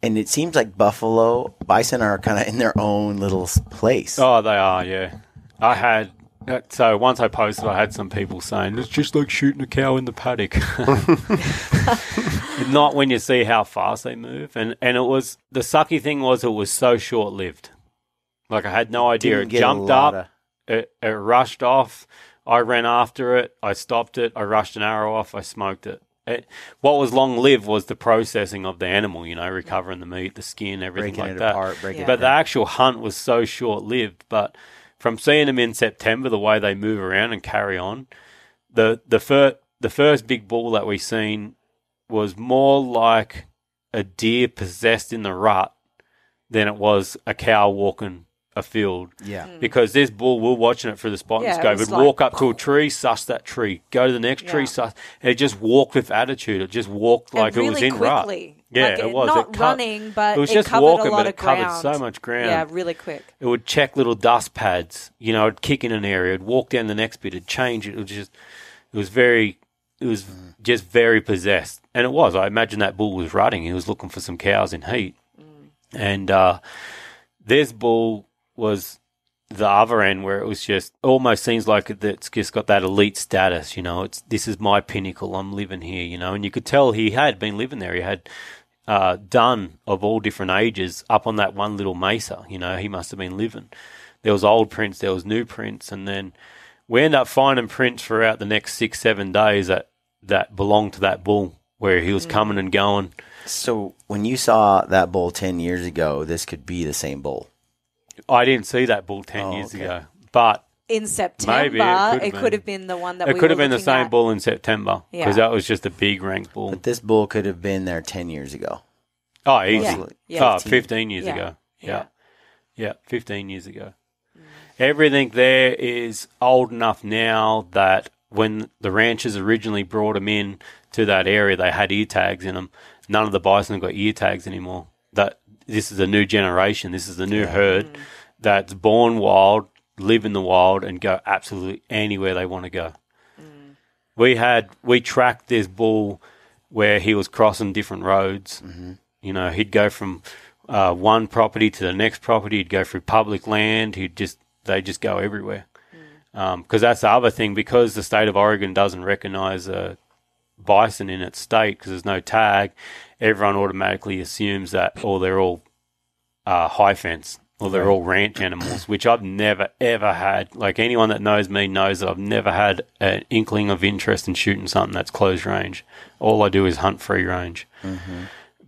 And it seems like bison are kind of in their own little place. Oh, they are, yeah. So once I posted, I had some people saying, it's just like shooting a cow in the paddock. Not when you see how fast they move. And it was, the sucky thing was it was so short-lived. Like I had no idea. It jumped up, it rushed off. I ran after it. I stopped it. I rushed an arrow off. I smoked it. What was long-lived was the processing of the animal, you know, recovering the meat, the skin, everything breaking like it that. Apart, but the actual hunt was so short-lived. But from seeing them in September, the way they move around and carry on, the first big bull that we seen was more like a deer possessed in the rut than it was a cow walking a field. Yeah. Because this bull, we're watching it through the spot and scope. It'd walk up to a tree, suss that tree, go to the next tree, suss. And it just walked with attitude. It just walked like really it was in quickly. rut. Yeah, like it was. Not running, but it was just covered walking, a lot but of it covered ground. so much ground. Yeah, really quick. It would check little dust pads. You know, it'd kick in an area, it'd walk down the next bit, it'd change it. It was just very possessed. And it was. I imagine that bull was rutting. He was looking for some cows in heat. And this bull was the other end where it was just almost seems like it's just got that elite status, this is my pinnacle, I'm living here, and you could tell he had been living there. He had done of all different ages up on that one little mesa, he must have been living. There was old prints, there was new prints, and then we end up finding prints throughout the next 6-7 days that belonged to that bull where he was coming and going. So when you saw that bull 10 years ago, this could be the same bull. I didn't see that bull 10 years ago, but in September, maybe it could have been the one that it we could were have been the looking same at. bull in September because that was just a big ranked bull. But this bull could have been there 10 years ago. Oh, easy. Yeah. 15 years ago. Yeah. Yeah, 15 years ago. Everything there is old enough now that when the ranchers originally brought them in to that area, they had ear tags in them. None of the bison have got ear tags anymore. This is a new generation. This is the new herd that's born wild, live in the wild, and go absolutely anywhere they want to go. We tracked this bull where he was crossing different roads. He'd go from one property to the next property. He'd go through public land. They just go everywhere. Because that's the other thing. Because the state of Oregon doesn't recognize a bison in its state because there's no tag, everyone automatically assumes that, they're all high fence or they're all ranch animals, which I've never, ever had. Like, anyone that knows me knows that I've never had an inkling of interest in shooting something that's closed range. All I do is hunt free range.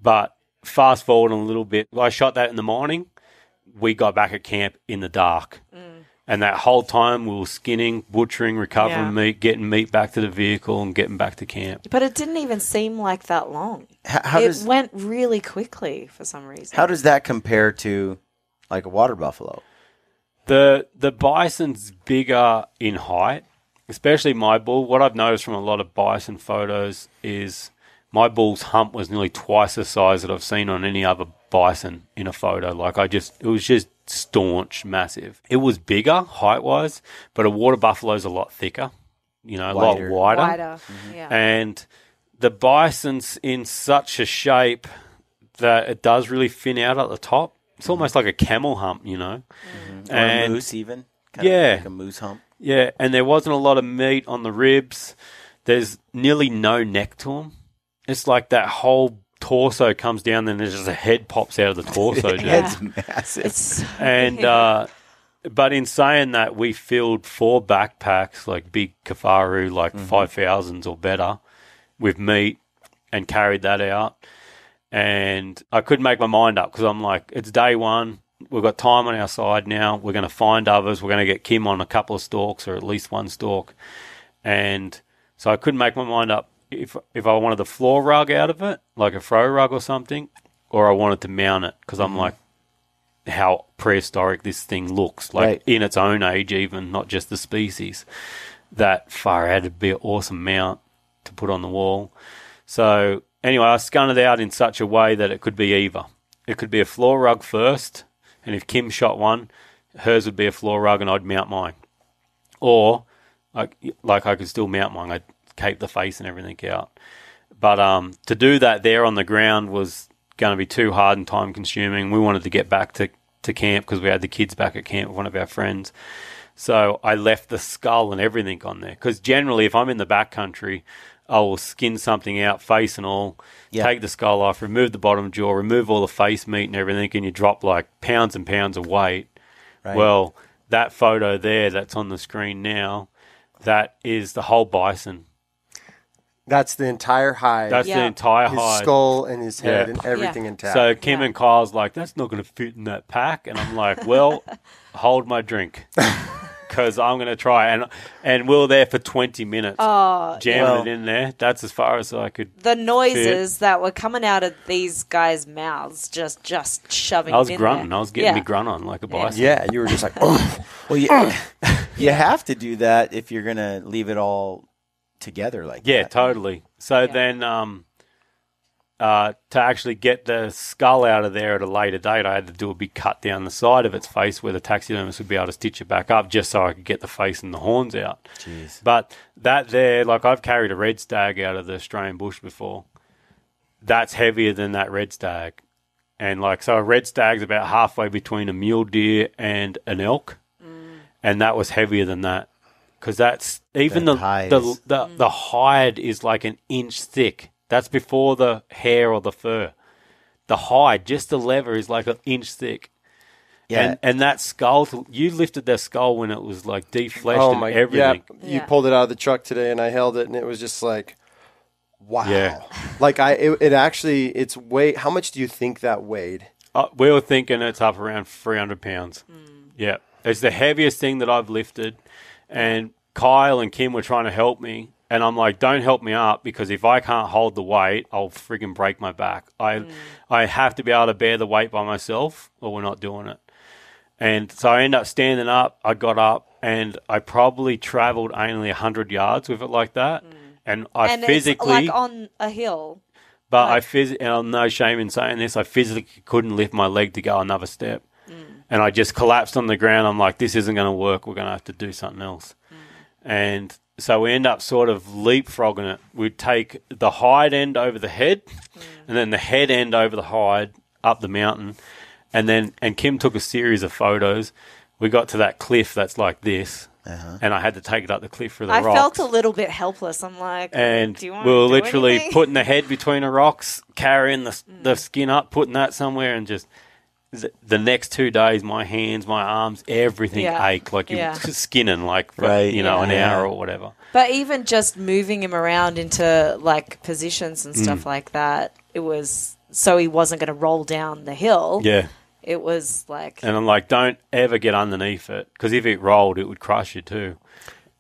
But fast forward a little bit, I shot that in the morning. We got back at camp in the dark. And that whole time we were skinning, butchering, recovering meat, getting meat back to the vehicle and getting back to camp. But it didn't even seem like that long. It went really quickly for some reason. How does that compare to like a water buffalo? The bison's bigger in height, especially my bull. What I've noticed from a lot of bison photos is my bull's hump was nearly twice the size that I've seen on any other bison in a photo. It was just staunch, massive. It was bigger height-wise, but a water buffalo's a lot thicker, a lot wider. Yeah. And the bison's in such a shape that it does really thin out at the top. It's almost like a camel hump, Or And a moose even. Kind of like a moose hump. Yeah, and there wasn't a lot of meat on the ribs. There's nearly no neck to them. It's like that whole torso comes down, then there's just a head pops out of the torso. It's massive. And but in saying that, we filled 4 backpacks, like big Kafaru, like 5,000s or better, with meat and carried that out. And I couldn't make my mind up because I'm like, it's day one. We've got time on our side now. We're going to find others. We're going to get Kim on a couple of stalks or at least one stalk. And so I couldn't make my mind up if I wanted the floor rug out of it, like a throw rug or something, or I wanted to mount it because I'm like, how prehistoric this thing looks, like in its own age even, not just the species. That far out would be an awesome mount to put on the wall. So anyway, I scun it out in such a way that it could be either. It could be a floor rug first, and if Kim shot one, hers would be a floor rug and I'd mount mine. Or, I could still mount mine. I'd cape the face and everything out. But to do that there on the ground was going to be too hard and time consuming. We wanted to get back to camp because we had the kids back at camp with one of our friends. So I left the skull and everything on there. Because generally, if I'm in the backcountry, I will skin something out, face and all, take the skull off, remove the bottom jaw, remove all the face meat and everything, and you drop like pounds and pounds of weight. Right. Well, that photo there that's on the screen now, that is the whole bison. That's the entire hide. That's the entire his hide. Skull and his head and everything intact. So Kim and Kyle's like, that's not going to fit in that pack. And I'm like, well, hold my drink because I'm going to try. And we were there for 20 minutes jamming it in there. That's as far as I could The noises that were coming out of these guys' mouths, just shoving I was it in grunting. there. I was getting me grunt on like a bison. Yeah, you were just like, oh. Well, you have to do that if you're going to leave it all together like that. Yeah, totally. So then to actually get the skull out of there at a later date, I had to do a big cut down the side of its face where the taxidermist would be able to stitch it back up just so I could get the face and the horns out. Jeez. But that there, like I've carried a red stag out of the Australian bush before. That's heavier than that red stag. And like, so a red stag's about halfway between a mule deer and an elk. And that was heavier than that. Because that's, even the hide is like an inch thick. That's before the hair or the fur. The hide, just the leather, is like an inch thick. Yeah. And that skull, you lifted their skull when it was like defleshed and everything. Yeah, you pulled it out of the truck today and I held it and it was just like, wow. Yeah. Like it's weight. How much do you think that weighed? We were thinking it's up around 300 pounds. Yeah. It's the heaviest thing that I've lifted. And Kyle and Kim were trying to help me. And I'm like, don't help me up, because if I can't hold the weight, I'll friggin' break my back. I have to be able to bear the weight by myself, or we're not doing it. And so I ended up standing up. I got up, and I probably traveled only 100 yards with it like that. And physically, it's like on a hill. But and I'm no shame in saying this, I physically couldn't lift my leg to go another step. And I just collapsed on the ground. I'm like, this isn't going to work. We're going to have to do something else. And so we end up sort of leapfrogging it. We'd take the hide end over the head, and then the head end over the hide up the mountain. And Kim took a series of photos. We got to that cliff that's like this, and I had to take it up the cliff for the rocks. I felt a little bit helpless. I'm like, and do you want we were to do literally anything? putting the head between the rocks, carrying the skin up, putting that somewhere, and just the next 2 days, my hands, my arms, everything ached like you were skinning like for an hour or whatever. But even just moving him around into like positions and stuff like that, it was so he wasn't going to roll down the hill. Yeah. It was like... And I'm like, don't ever get underneath it, because if it rolled, it would crush you too.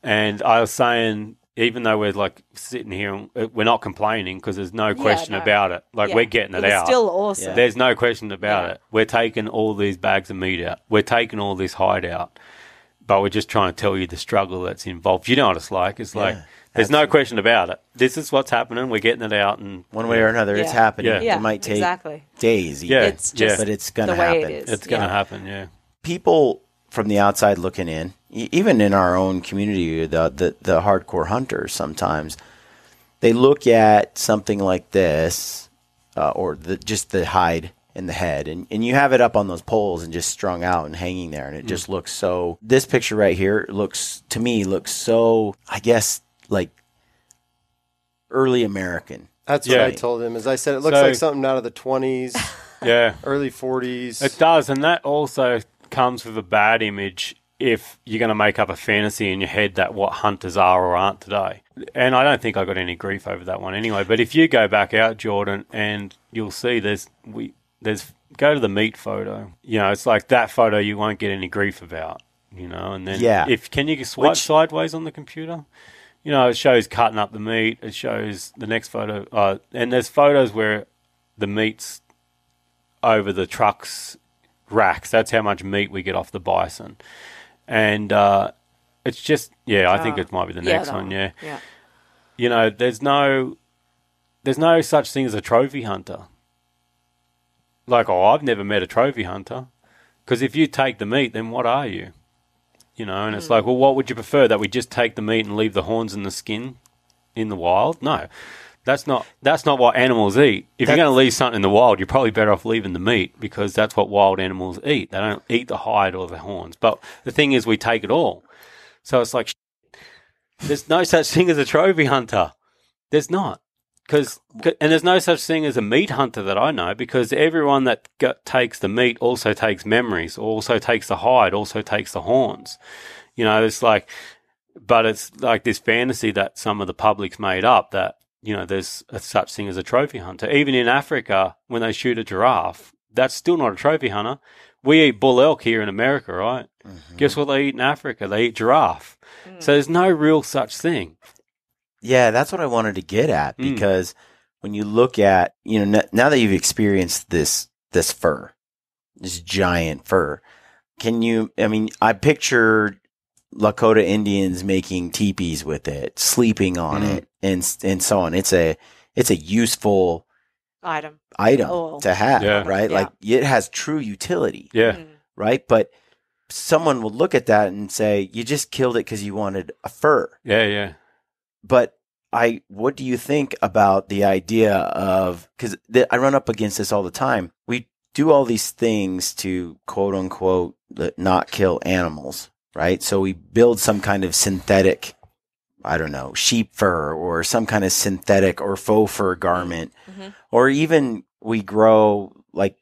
And I was saying, even though we're like sitting here, we're not complaining, because there's no question about it. Like, we're getting it out. It's still awesome. There's no question about it. We're taking all these bags of meat out. We're taking all this hide out. But we're just trying to tell you the struggle that's involved. You know what it's like. It's like, there's no question about it. This is what's happening. We're getting it out. And one way or another, it's happening. Yeah. It might take days. It's just but it's going to the way happen. it is. It's going to happen, yeah. People from the outside looking in, even in our own community, the hardcore hunters sometimes, they look at something like this, or just the hide and the head, and you have it up on those poles and just strung out and hanging there, and it just looks so... This picture right here looks so, I guess, like early American. That's what I told him. As I said, it looks like something out of the 20s, early 40s. It does, and that also comes with a bad image if you're going to make up a fantasy in your head that what hunters are or aren't today. And I don't think I got any grief over that one anyway. But if you go back out, Jordan, and you'll see there's go to the meat photo. You know, it's like that photo you won't get any grief about. You know, and then can you swipe sideways on the computer? You know, it shows cutting up the meat. It shows the next photo, and there's photos where the meat's over the truck's racks. That's how much meat we get off the bison. And it's just, I think it might be the next one, yeah. You know, there's no such thing as a trophy hunter. Like, I've never met a trophy hunter. Because if you take the meat, then what are you? You know, and it's like, well, what would you prefer? That we just take the meat and leave the horns and the skin in the wild? No. That's not what animals eat. If you're going to leave something in the wild, you're probably better off leaving the meat, because that's what wild animals eat. They don't eat the hide or the horns. But the thing is, we take it all. So it's like, there's no such thing as a trophy hunter. There's not. And there's no such thing as a meat hunter that I know, because everyone that takes the meat also takes memories, also takes the hide, also takes the horns. You know, it's like, but it's like this fantasy that some of the public's made up that, you know, there's a such thing as a trophy hunter. Even in Africa, when they shoot a giraffe, that's still not a trophy hunter. We eat bull elk here in America, right? Mm-hmm. Guess what they eat in Africa? They eat giraffe. So there's no real such thing. Yeah, that's what I wanted to get at, because when you look at, you know, now that you've experienced this fur, this giant fur, I pictured Lakota Indians making teepees with it, sleeping on it, and so on. It's a useful item to have, right? Yeah. Like, it has true utility, right? But someone will look at that and say, you just killed it because you wanted a fur. Yeah. But what do you think about the idea of, because I run up against this all the time. We do all these things to quote unquote not kill animals, right? So we build some kind of synthetic, I don't know, sheep fur or some kind of synthetic or faux fur garment, or even we grow, like,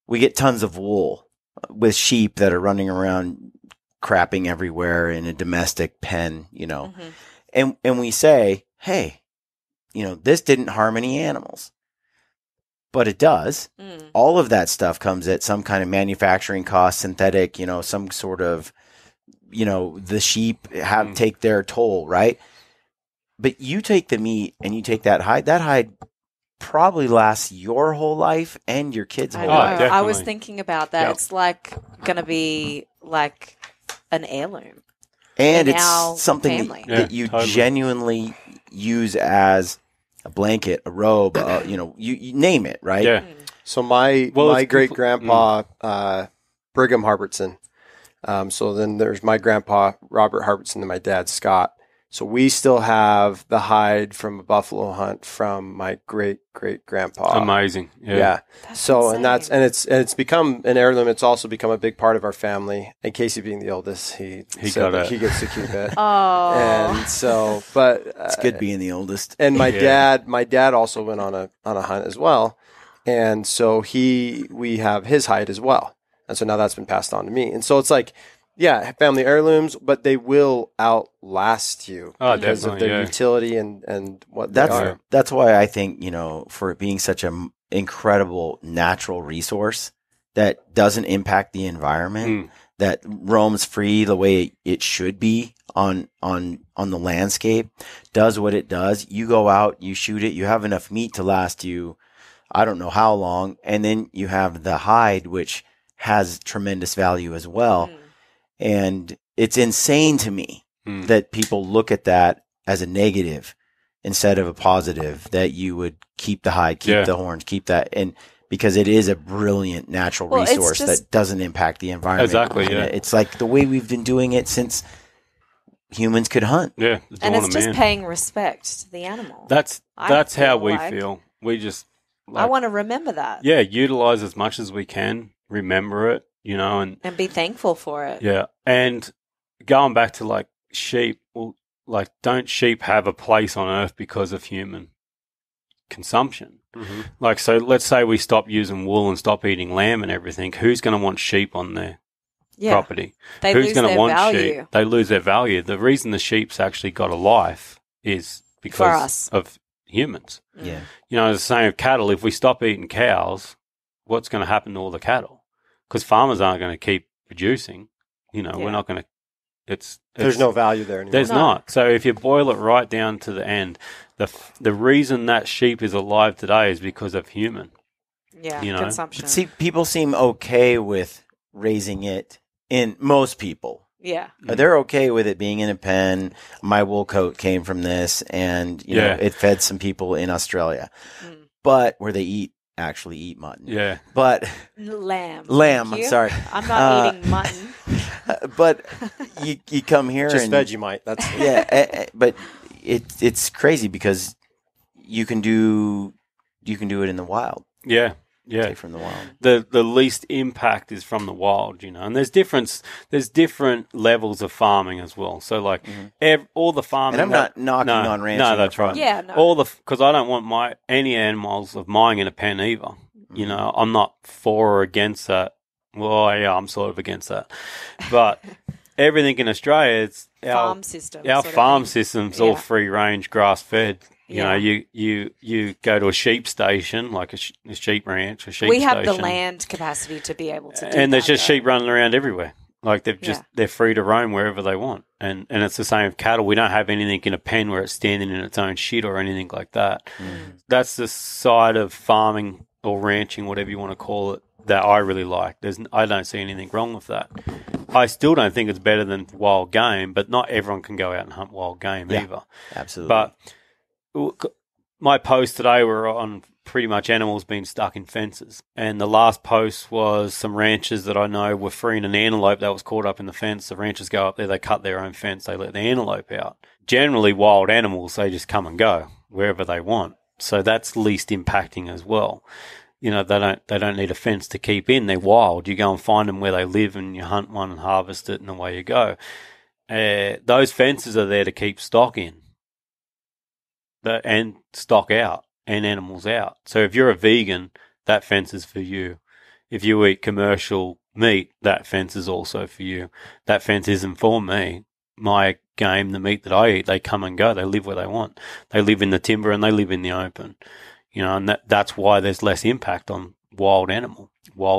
we get tons of wool with sheep that are running around crapping everywhere in a domestic pen, you know, and we say, hey, you know, this didn't harm any animals, but it does. All of that stuff comes at some kind of manufacturing cost, synthetic, you know, some sort of, you know, the sheep take their toll, right? But you take the meat and you take that hide probably lasts your whole life and your kids' whole life. I was thinking about that. Yep. It's like going to be like an heirloom. And it's something that you genuinely use as a blanket, a robe, you know, you name it, right? Yeah. So my great-grandpa, Brigham Harbertson. So then there's my grandpa, Robert Harbertson, and my dad, Scott. So we still have the hide from a buffalo hunt from my great-great-grandpa. Amazing. Yeah. So insane. It's become an heirloom. It's also become a big part of our family. And Casey being the oldest, he said that he gets to keep it. Oh. And so, but it's good being the oldest. And my dad also went on a hunt as well. And so we have his hide as well. And so now that's been passed on to me. And so it's like, yeah, family heirlooms, but they will outlast you because of their utility and what they are. That's why I think, you know, for it being such an incredible natural resource that doesn't impact the environment, that roams free the way it should be on the landscape, does what it does. You go out, you shoot it, you have enough meat to last you, I don't know how long, and then you have the hide, which has tremendous value as well. And it's insane to me that people look at that as a negative instead of a positive, that you would keep the hide, keep the horns, keep that. And because it is a brilliant natural resource that doesn't impact the environment. Exactly. Yeah. It's like the way we've been doing it since humans could hunt. Yeah. And it's just paying respect to the animal. That's how we feel. We just, I want to remember that. Yeah. Utilize as much as we can, remember it. You know, and be thankful for it. Yeah. And going back to like sheep, well, like, don't sheep have a place on earth because of human consumption? Like, so let's say we stop using wool and stop eating lamb and everything. Who's going to want sheep on their property? Who's going to want value. Sheep? They lose their value. The reason the sheep's actually got a life is because of humans. Yeah. You know, it's the same with cattle. If we stop eating cows, what's going to happen to all the cattle? Because farmers aren't going to keep producing, you know, we're not going to, there's no value there anymore. There's not. So if you boil it right down to the end, the reason that sheep is alive today is because of human. Yeah, you know? Consumption. But see, people seem okay with raising it most people. Yeah. They're okay with it being in a pen. My wool coat came from this, and, you know, it fed some people in Australia. But where they actually eat mutton. Yeah. But lamb, sorry. I'm not eating mutton. But you come here just and Vegemite. That's but it's crazy because you can do it in the wild. Yeah. From the wild. The least impact is from the wild, you know. And there's different levels of farming as well. So like all the farming. And I'm not knocking on ranching. No, that's right. Yeah, no. Because I don't want any animals of mine in a pen either. You know, I'm not for or against that. Well, yeah, I'm sort of against that. But everything in Australia, it's farm system. Our farm system's all free range, grass fed. You know, you go to a sheep station, like a sheep ranch, a sheep station. We have the land capacity to be able to do that. And there's just sheep running around everywhere. Like they're free to roam wherever they want. And it's the same with cattle. We don't have anything in a pen where it's standing in its own shit or anything like that. That's the side of farming or ranching, whatever you want to call it, that I really like. I don't see anything wrong with that. I still don't think it's better than wild game, but not everyone can go out and hunt wild game either. Absolutely. But my posts today were on pretty much animals being stuck in fences. And the last post was some ranchers that I know were freeing an antelope that was caught up in the fence. The ranchers go up there, they cut their own fence, they let the antelope out. Generally, wild animals, they just come and go wherever they want. So that's least impacting as well. you know, they don't need a fence to keep in. They're wild. You go and find them where they live, and you hunt one and harvest it, and away you go. Those fences are there to keep stock in, and stock out, and animals out. So if you're a vegan, that fence is for you. If you eat commercial meat, that fence is also for you. That fence isn't for me. My game, the meat that I eat, they come and go. They live where they want. They live in the timber and they live in the open. You know, and that's why there's less impact on wild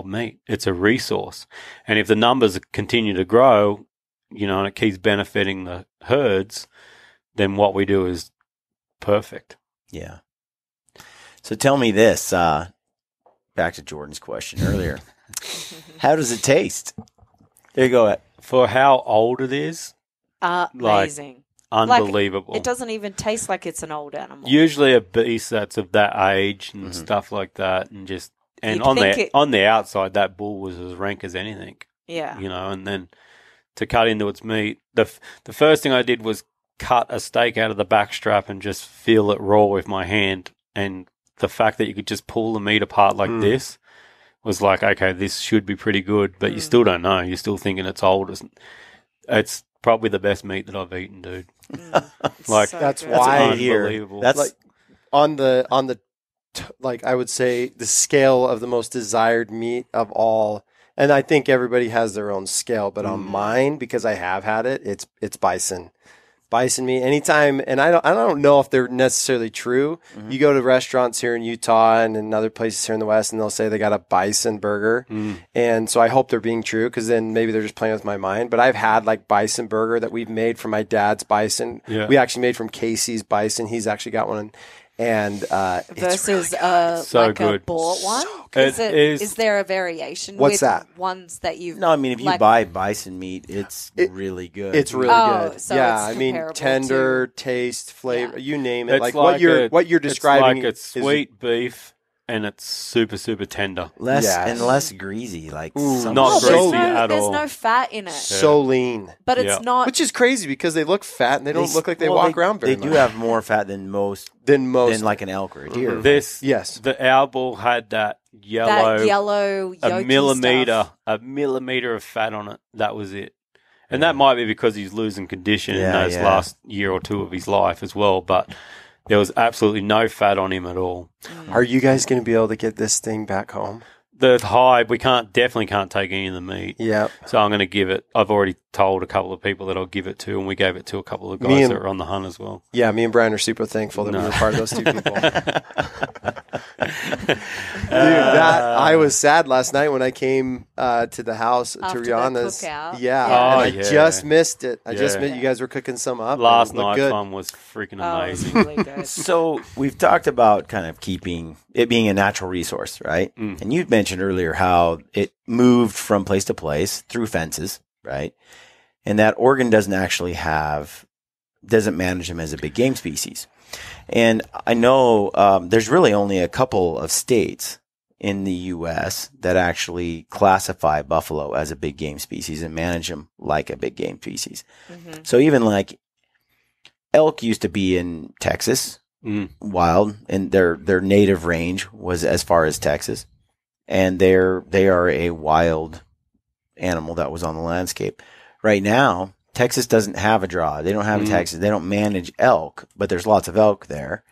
meat. It's a resource. And if the numbers continue to grow, you know, and it keeps benefiting the herds, then what we do is perfect. Yeah. So tell me this, back to Jordan's question earlier. How does it taste? There you go. For how old it is, amazing. Unbelievable. It doesn't even taste like it's an old animal. Usually a beast that's of that age and stuff like that, and on the outside, that bull was as rank as anything. Yeah. You know, and then to cut into its meat, the first thing I did was cut a steak out of the back strap and just feel it raw with my hand. And the fact that you could just pull the meat apart like this was like, okay, this should be pretty good, but you still don't know. You're still thinking it's old. It's probably the best meat that I've eaten, dude. Like so that's good. why unbelievable. That's like on the like I would say the scale of the most desired meat of all. And I think everybody has their own scale, but on mine, because I have had it, it's bison meat. Anytime, and I don't know if they're necessarily true. You go to restaurants here in Utah and in other places here in the West, and they'll say they got a bison burger, and so I hope they're being true, because then maybe they're just playing with my mind. But I've had like bison burger that we've made from my dad's bison. Yeah. We actually made from Casey's bison. He's actually got one. And versus it's So like good. a bought one. It is- Is there a variation? What's with that? Ones that you've No, I mean, if you like- buy bison meat, it's really good. It's really Oh, good. so Yeah, it's I mean, comparable tender, to- taste, flavor, Yeah. you name it. It's Like what you're describing. It's like it's sweet beef and it's super, super tender. less Yes. and less greasy. Like Ooh, some not Oh, shit. greasy there's at there's all. no fat in it, so lean, but it's Yeah. not. which is crazy because they look fat and they don't look like they well, walk around very They much. do have more fat than most, than most. than like an elk or a deer. Yes. Our bull had that yellow, that yellow a yolky millimeter of fat on it. That was it. And that might be because he's losing condition in Yeah, those yeah. last year or two of his life as well. But there was absolutely no fat on him at all. Are you guys going to be able to get this thing back home? The hide, we definitely can't take any of the meat. Yep. So I'm going to give it. I've already told a couple of people that I'll give it to, and we gave it to a couple of Me guys and- that were on the hunt as well. Yeah, me and Brian are super thankful that we were part of those two people. Dude, I was sad last night when I came to the house After to the Rihanna's. cookout. Yeah, Oh, and I yeah. just missed it. I just Yeah. missed you guys were cooking some up. Last and it looked night's good. one was freaking Oh, it's amazing. really good. So we've talked about kind of keeping it being a natural resource, right? And you mentioned earlier how it moved from place to place through fences, right? And that Oregon doesn't manage them as a big game species. And I know there's really only a couple of states in the U.S. that actually classify buffalo as a big game species and manage them like a big game species. So even like elk used to be in Texas, wild, and their native range was as far as Texas, and they are a wild animal that was on the landscape. Right now, Texas doesn't have a draw. They don't have a Texas. They don't manage elk, but there's lots of elk there.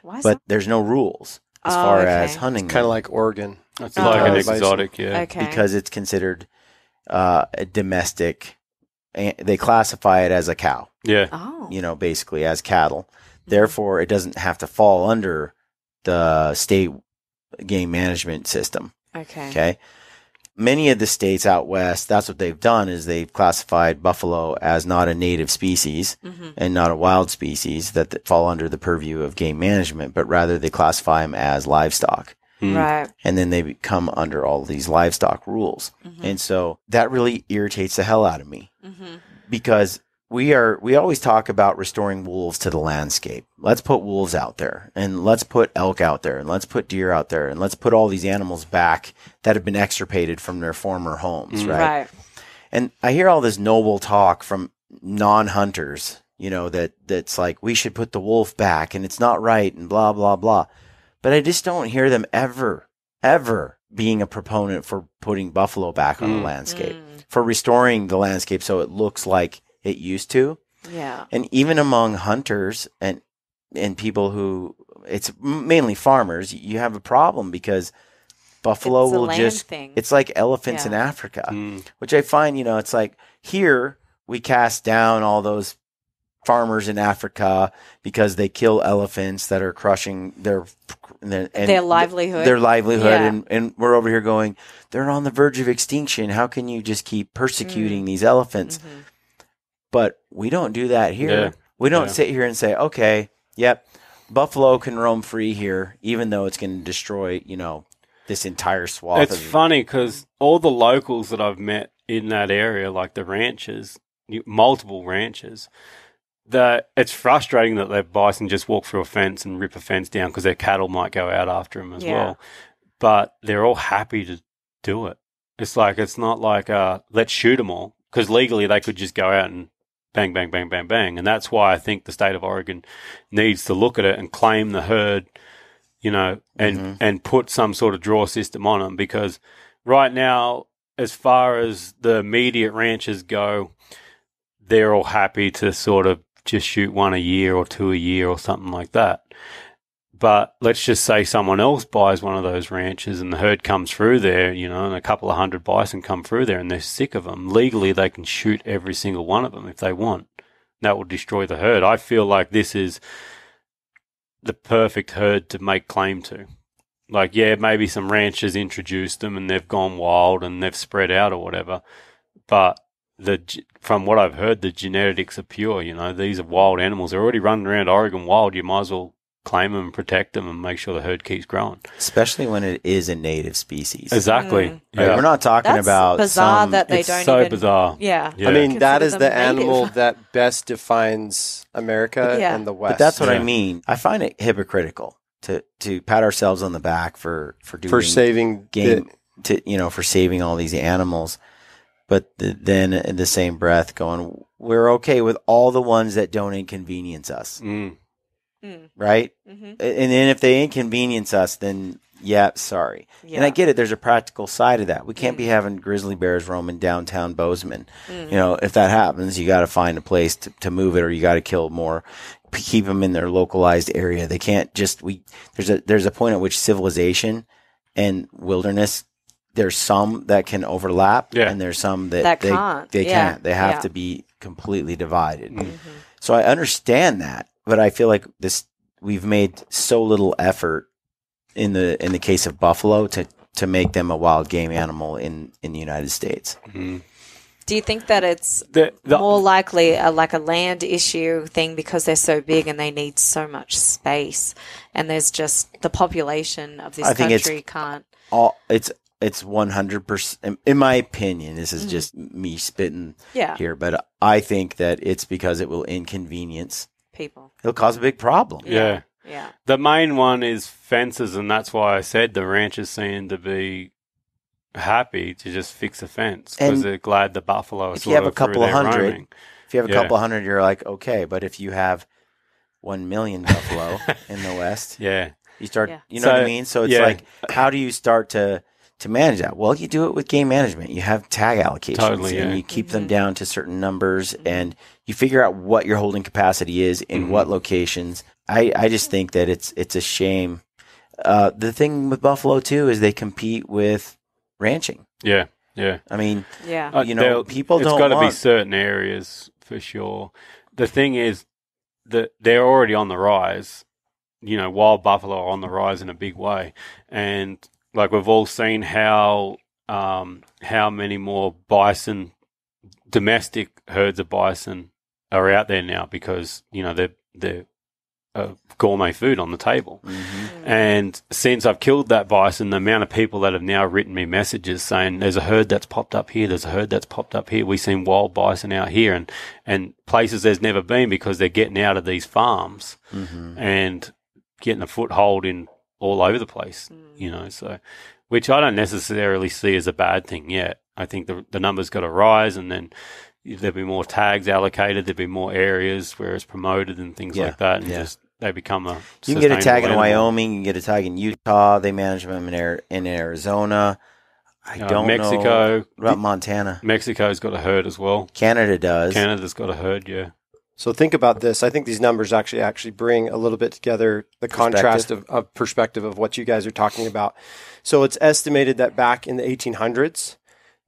Why is But there's no rules as Oh, far okay. as hunting. Kind of them, like Oregon. It's like an Bison. exotic, that? yeah. Okay. because it's considered a domestic. And they classify it as a cow. Yeah. Oh. Basically as cattle. Therefore, it doesn't have to fall under the state game management system. Okay. Okay. Many of the states out west, that's what they've done is they've classified buffalo as not a native species and not a wild species that fall under the purview of game management, but rather they classify them as livestock. Right. And then they come under all these livestock rules. And so that really irritates the hell out of me because we always talk about restoring wolves to the landscape. Let's put wolves out there and let's put elk out there and let's put deer out there and let's put all these animals back that have been extirpated from their former homes, right? Right. And I hear all this noble talk from non-hunters, that's like we should put the wolf back and it's not right and blah, blah, blah. But I just don't hear them ever ever being a proponent for putting buffalo back on the landscape, for restoring the landscape so it looks like it used to. Yeah. And even among hunters and people who, it's mainly farmers, you have a problem because buffalo It's a will land just, thing. it's like elephants in Africa, which I find, it's like here we cast down all those farmers in Africa because they kill elephants that are crushing their livelihood. Yeah. And we're over here going, they're on the verge of extinction. How can you just keep persecuting these elephants? Mm-hmm. But we don't do that here. Yeah. We don't sit here and say, okay, yep, buffalo can roam free here, even though it's going to destroy, this entire swath. It's funny because all the locals that I've met in that area, like the ranchers, multiple ranchers, that it's frustrating that their bison just walk through a fence and rip a fence down because their cattle might go out after them as well. But they're all happy to do it. It's not like let's shoot them all, because legally they could just go out and bang, bang, bang, bang, bang. And that's why I think the state of Oregon needs to look at it and claim the herd, and put some sort of draw system on them, because right now, as far as the immediate ranchers go, they're all happy to sort of just shoot one a year or two a year or something like that. But let's just say someone else buys one of those ranches and the herd comes through there, and a couple of hundred bison come through there and they're sick of them. Legally, they can shoot every single one of them if they want. That will destroy the herd. I feel like this is the perfect herd to make claim to. Like, maybe some ranchers introduced them and they've gone wild and they've spread out or whatever. But from what I've heard, the genetics are pure. These are wild animals. They're already running around Oregon wild. You might as well claim them and protect them and make sure the herd keeps growing. Especially when it is a native species. Exactly. Right? We're not talking That's about bizarre that they it's don't so even... bizarre. Yeah. Yeah. I mean, that Consider is them the native. animal that best defines America and the West. But that's what I Yeah. mean. I find it hypocritical to pat ourselves on the back for doing for saving game for saving all these animals, but then in the same breath going, we're okay with all the ones that don't inconvenience us, right? Mm-hmm. And then if they inconvenience us, then sorry. Yeah. And I get it. There's a practical side of that. We can't be having grizzly bears roaming downtown Bozeman. If that happens, you got to find a place to move it, or you got to kill more. Keep them in their localized area. They can't just there's a point at which civilization and wilderness, there's some that can overlap, and there's some that can't. They can't. They have to be completely divided. So I understand that, but I feel like we've made so little effort in the case of buffalo to make them a wild game animal in the United States. Do you think that it's more likely like a land issue thing because they're so big and they need so much space, and there's just the population of this country can't? It's 100%. In my opinion, this is just me spitting here, but I think that it's because it will inconvenience people. It'll cause a big problem. Yeah. Yeah. The main one is fences, and that's why I said the ranchers seem to be happy to just fix a fence because they're glad the buffalo is if you have a couple of hundred, roaming. If you have a couple of hundred, you're like, okay. But if you have 1 million buffalo in the West, you start, you know what I mean? So it's like, how do you start to manage that? Well, you do it with game management. You have tag allocations and you keep them down to certain numbers and you figure out what your holding capacity is in what locations. I just think that it's a shame. The thing with buffalo too is they compete with ranching. Yeah. I mean, people it's don't got to be want... certain areas for sure. The thing is that they're already on the rise. Wild buffalo are on the rise in a big way. And like we've all seen how many more bison, domestic herds of bison are out there now because, they're gourmet food on the table. And since I've killed that bison, the amount of people that have now written me messages saying there's a herd that's popped up here, there's a herd that's popped up here, we've seen wild bison out here and places there's never been because they're getting out of these farms and getting a foothold in all over the place, so which I don't necessarily see as a bad thing yet. I think the numbers got to rise, and then there'll be more tags allocated, there'll be more areas where it's promoted and things like that, and they become a. You can get a tag in sustainable animal. Wyoming. You can get a tag in Utah. They manage them in Arizona. I don't Mexico. know. What about Montana? Mexico's got a herd as well. Canada does. Canada's got a herd, yeah. So think about this. I think these numbers actually bring a little bit together the contrast of perspective of what you guys are talking about. So it's estimated that back in the 1800s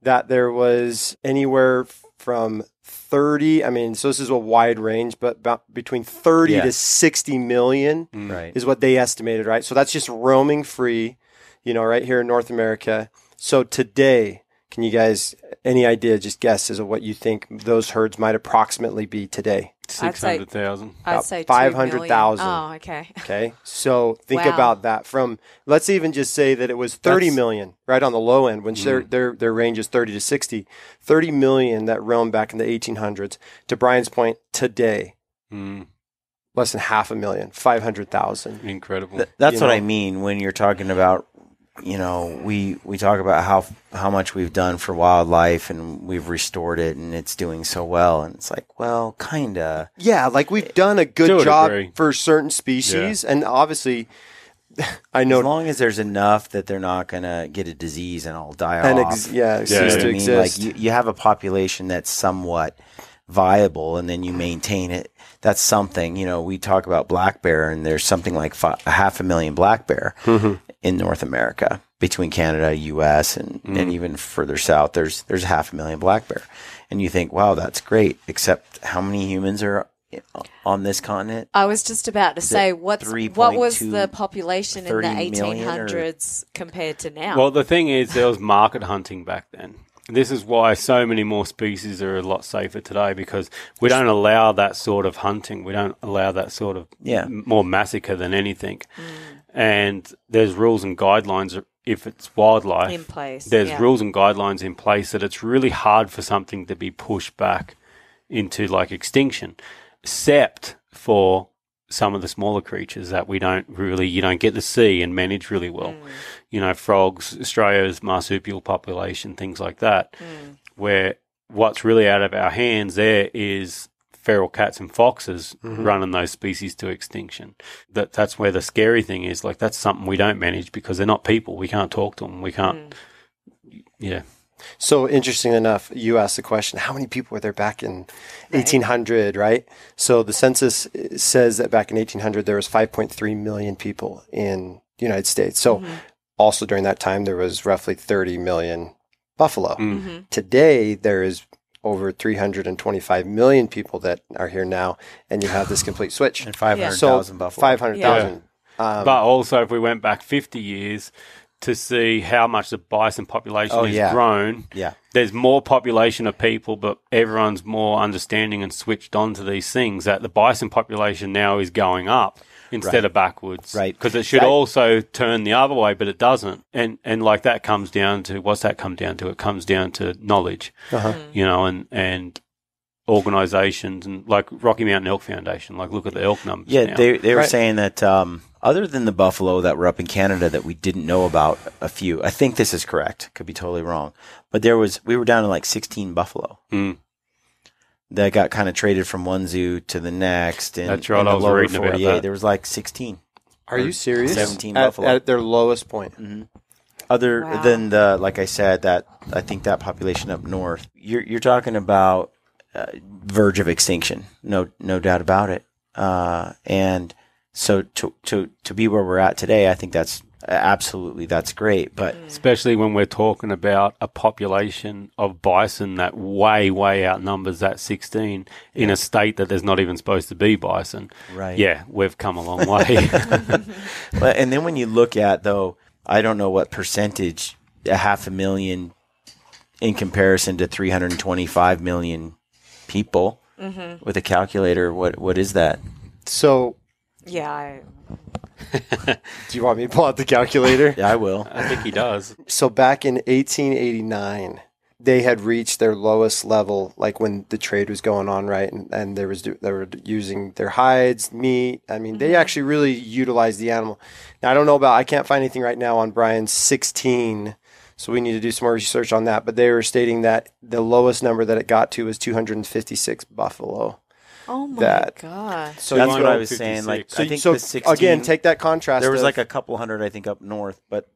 that there was anywhere from 30, I mean, so this is a wide range, but about between 30 to 60 million Right. is what they estimated, right? So that's just roaming free, right here in North America. So today, can you guys, any idea, just guess as of what you think those herds might approximately be today? 600,000. I'd say 500,000. Oh, okay. Okay. So think Wow. about that from, let's even just say that it was 30 million, right on the low end, when their range is 30 to 60, 30 million that roamed back in the 1800s. To Brian's point, today, less than 500,000, 500,000. Incredible. That's what I mean when you're talking about, we talk about how much we've done for wildlife and we've restored it and it's doing so well. And it's like, well, kind of. Yeah, like we've done a To good a job degree. for certain species. And obviously, I know. As long as there's enough that they're not going to get a disease and all die And off. cease You know to what I mean? exist. Like you have a population that's somewhat viable and then you maintain it. That's something, we talk about black bear and there's something like 500,000 black bear in North America between Canada, US and even further south. There's 500,000 black bear. And you think, wow, that's great. Except how many humans are on this continent? I was just about to say, what was 3.2, the population in the 30 million 1800s compared to now? Well, the thing is, there was market hunting back then. This is why so many more species are a lot safer today, because we don't allow that sort of hunting. We don't allow that sort of more massacre than anything. And there's rules and guidelines if it's wildlife. In place. There's rules and guidelines in place that it's really hard for something to be pushed back into like extinction, except for some of the smaller creatures that you don't get to see and manage really well. Frogs, Australia's marsupial population, things like that, where what's really out of our hands there is feral cats and foxes running those species to extinction. That's where the scary thing is. Like, that's something we don't manage because they're not people. We can't talk to them. We can't, So interesting enough, you asked the question, how many people were there back in 1800, right? So the census says that back in 1800, there was 5.3 million people in the United States. So also during that time, there was roughly 30 million buffalo. Today, there is over 325 million people that are here now, and you have this complete switch. And 500,000 buffalo. 500,000. but also if we went back 50 years to see how much the bison population has grown. Yeah. There's more population of people, but everyone's more understanding and switched on to these things, that the bison population now is going up instead of backwards. Right. Because it should also turn the other way, but it doesn't. And like that comes down to, what's that come down to? It comes down to knowledge, and organizations, and like Rocky Mountain Elk Foundation, like look at the elk numbers. Yeah, now. they were saying that other than the buffalo that were up in Canada that we didn't know about a few, I think this is correct, could be totally wrong, but we were down to like 16 buffalo that got kind of traded from one zoo to the next. And That's right, in the I was lower reading about 48, that. there was like 16. Are you serious? 17 buffalo. At their lowest point. Other than the, like I said, that I think that population up north, you're talking about verge of extinction, no doubt about it. And so to be where we're at today, I think that's great. But especially when we're talking about a population of bison that way outnumbers that 16 in a state that there's not even supposed to be bison. Right. Yeah, we've come a long way. And then when you look at, though, I don't know what percentage, 500,000 in comparison to 325 million people with a calculator, what is that? So, Yeah. do you want me to pull out the calculator? Yeah, I will. I think he does. So back in 1889, they had reached their lowest level, like when the trade was going on, right? And they were using their hides, meat. I mean, they actually really utilized the animal. Now, I can't find anything right now on Brian's 16, so we need to do some more research on that. But they were stating that the lowest number that it got to was 256 buffalo. Oh my that- god. So That's you what go- I was saying. Like, So, I think so the 16, again, take that contrast. there was of- like a couple hundred, I think, up north, but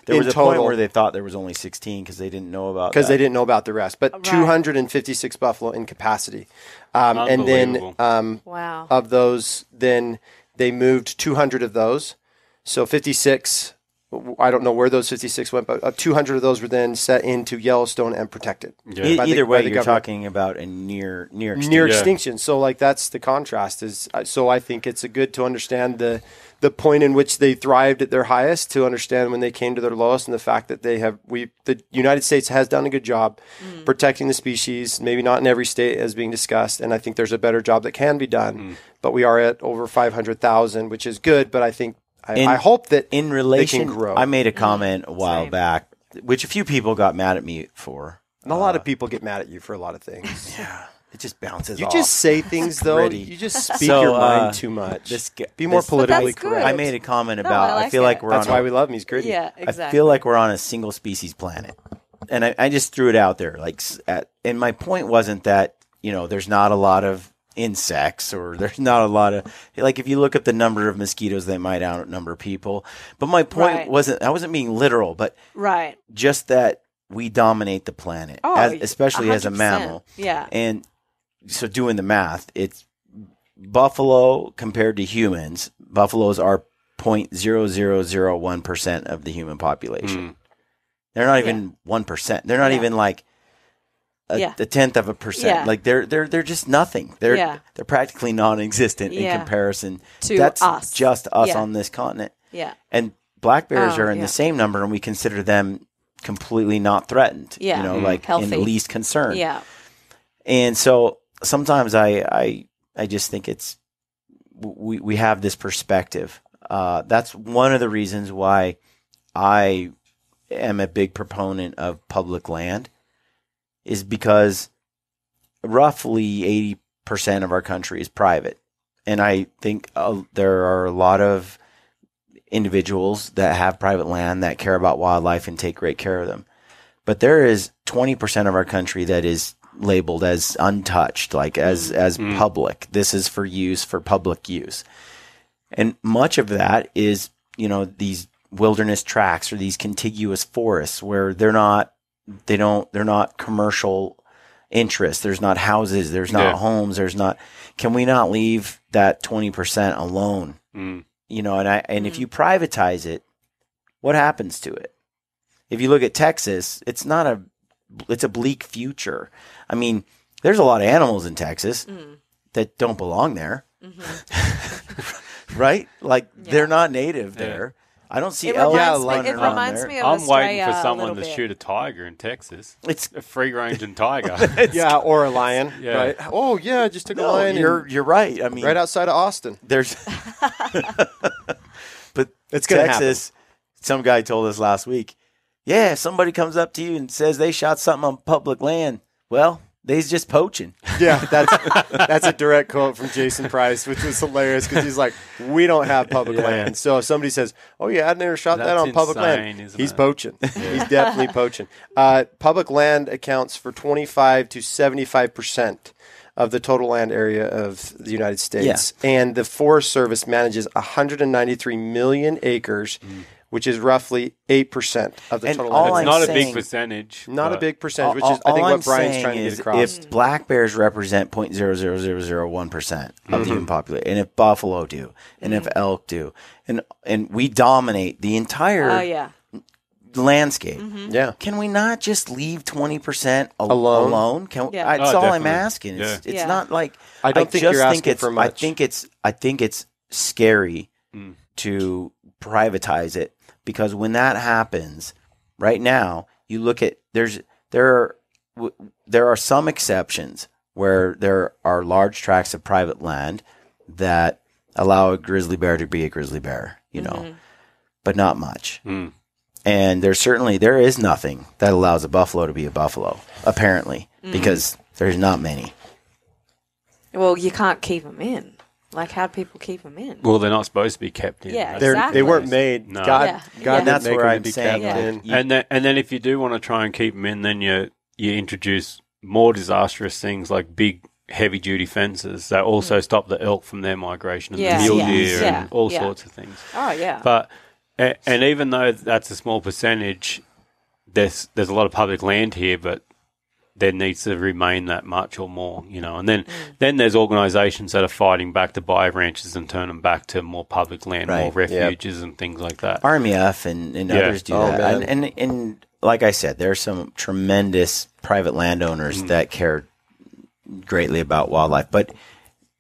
there In was a point total. where they thought there was only 16 because they didn't know about because that. they didn't know about the rest. But Right. 256 buffalo in capacity, and then Unbelievable. Wow. of those, then they moved 200 of those. So 56. I don't know where those 56 went, but 200 of those were then set into Yellowstone and protected. Yeah. by the- Either by way, the you're government. talking about a near extinction. Near Yeah. extinction. So like that's the contrast is. So I think it's a good to understand the point in which they thrived at their highest, to understand when they came to their lowest, and the fact that the United States has done a good job protecting the species. Maybe not in every state as being discussed, and I think there's a better job that can be done. But we are at over 500,000, which is good. But I think I hope that In relation, grow. I made a comment a while Same. back, which a few people got mad at me for. a lot of people get mad at you for a lot of things. Yeah, it just bounces You off. just say things though. gritty. You just speak So, your mind too much. Be more this- politically But that's correct. I made a comment No, about. I I like feel like it. we're That's on. why we love him. He's gritty. Yeah, exactly. I feel like we're on a single species planet, and I just threw it out there. And my point wasn't that there's not a lot of insects, or there's not a lot of, like, if you look at the number of mosquitoes, they might outnumber people. But my point Right. wasn't, I wasn't being literal, but Right. just that we dominate the planet, Oh, especially as a 100%. mammal. Yeah. And so doing the math, it's buffalo compared to humans. Buffaloes are 0.0001% of the human population. They're not even 1%. They're not Yeah. even like Yeah. a tenth of a percent. Yeah. Like they're just nothing. They're practically non-existent in Yeah. comparison. To That's us. just us Yeah. on this continent. Yeah. And black bears Oh, are in yeah. the same number, and we consider them completely not threatened. Yeah. Like Healthy. in least concern. Yeah. And so sometimes I just think it's we have this perspective. That's one of the reasons why I am a big proponent of public land, is because roughly 80% of our country is private. And I think there are a lot of individuals that have private land that care about wildlife and take great care of them. But there is 20% of our country that is labeled as untouched, like as public. This is for public use. And much of that is, these wilderness tracts or these contiguous forests where they're not commercial interests. There's not houses, there's not homes, can we not leave that 20% alone? And if you privatize it, what happens to it? If you look at Texas, it's a bleak future. I mean, there's a lot of animals in Texas that don't belong there. Right? Like they're not native there. I don't see It elk reminds me- running it around reminds there. me of I'm waiting Australia for a someone little to bit. shoot a tiger in Texas. It's A free ranging tiger. Yeah, or a lion. Yeah. Right. Oh yeah, just took a no, lion. you're right. I mean, right outside of Austin. there's but It's gonna Texas, some guy told us last week, yeah, if somebody comes up to you and says they shot something on public land, well, they's just poaching. Yeah, that's a direct quote from Jason Price, which was hilarious because he's like, "We don't have public land." So if somebody says, "Oh yeah, I never shot that That's on public insane, land," isn't he's it? poaching. He's definitely poaching. Public land accounts for 25 to 75% of the total land area of the United States, and the Forest Service manages 193 million acres. Which is roughly 8% of the And total all land. I'm It's not a saying- big percentage. Not a but- big percentage, which is I think all what I'm Brian's saying trying to is get across. If black bears represent 0.00001% of the human population, and if buffalo do, and if elk do, and we dominate the entire Oh yeah. landscape, Yeah. can we not just leave 20% Alone? alone? Yeah. That's Oh, all I'm definitely. asking. Yeah. It's Yeah. not like I don't think just you're asking it's, for much. I think it's scary to privatize it, because when that happens, right now you look at there are some exceptions where there are large tracts of private land that allow a grizzly bear to be a grizzly bear, but not much. And there is nothing that allows a buffalo to be a buffalo, apparently, because there's not many. Well, you can't keep them in. Like, how'd people keep them in? Well, they're not supposed to be kept in. Yeah, That's- exactly. They weren't made. No. God, Yeah. God Yeah. didn't That's make where them I'm to be saying, kept Yeah. in. And then if you do want to try and keep them in, then you introduce more disastrous things like big heavy duty fences that also stop the elk from their migration and Yeah, the mule yeah, deer yeah, and all yeah. sorts of things. Oh, yeah. But and even though that's a small percentage, there's a lot of public land here, but there needs to remain that much or more, you know. And then there's organisations that are fighting back to buy ranches and turn them back to more public land, more refuges and things like that. RMEF and others do that. And like I said, there are some tremendous private landowners that care greatly about wildlife, but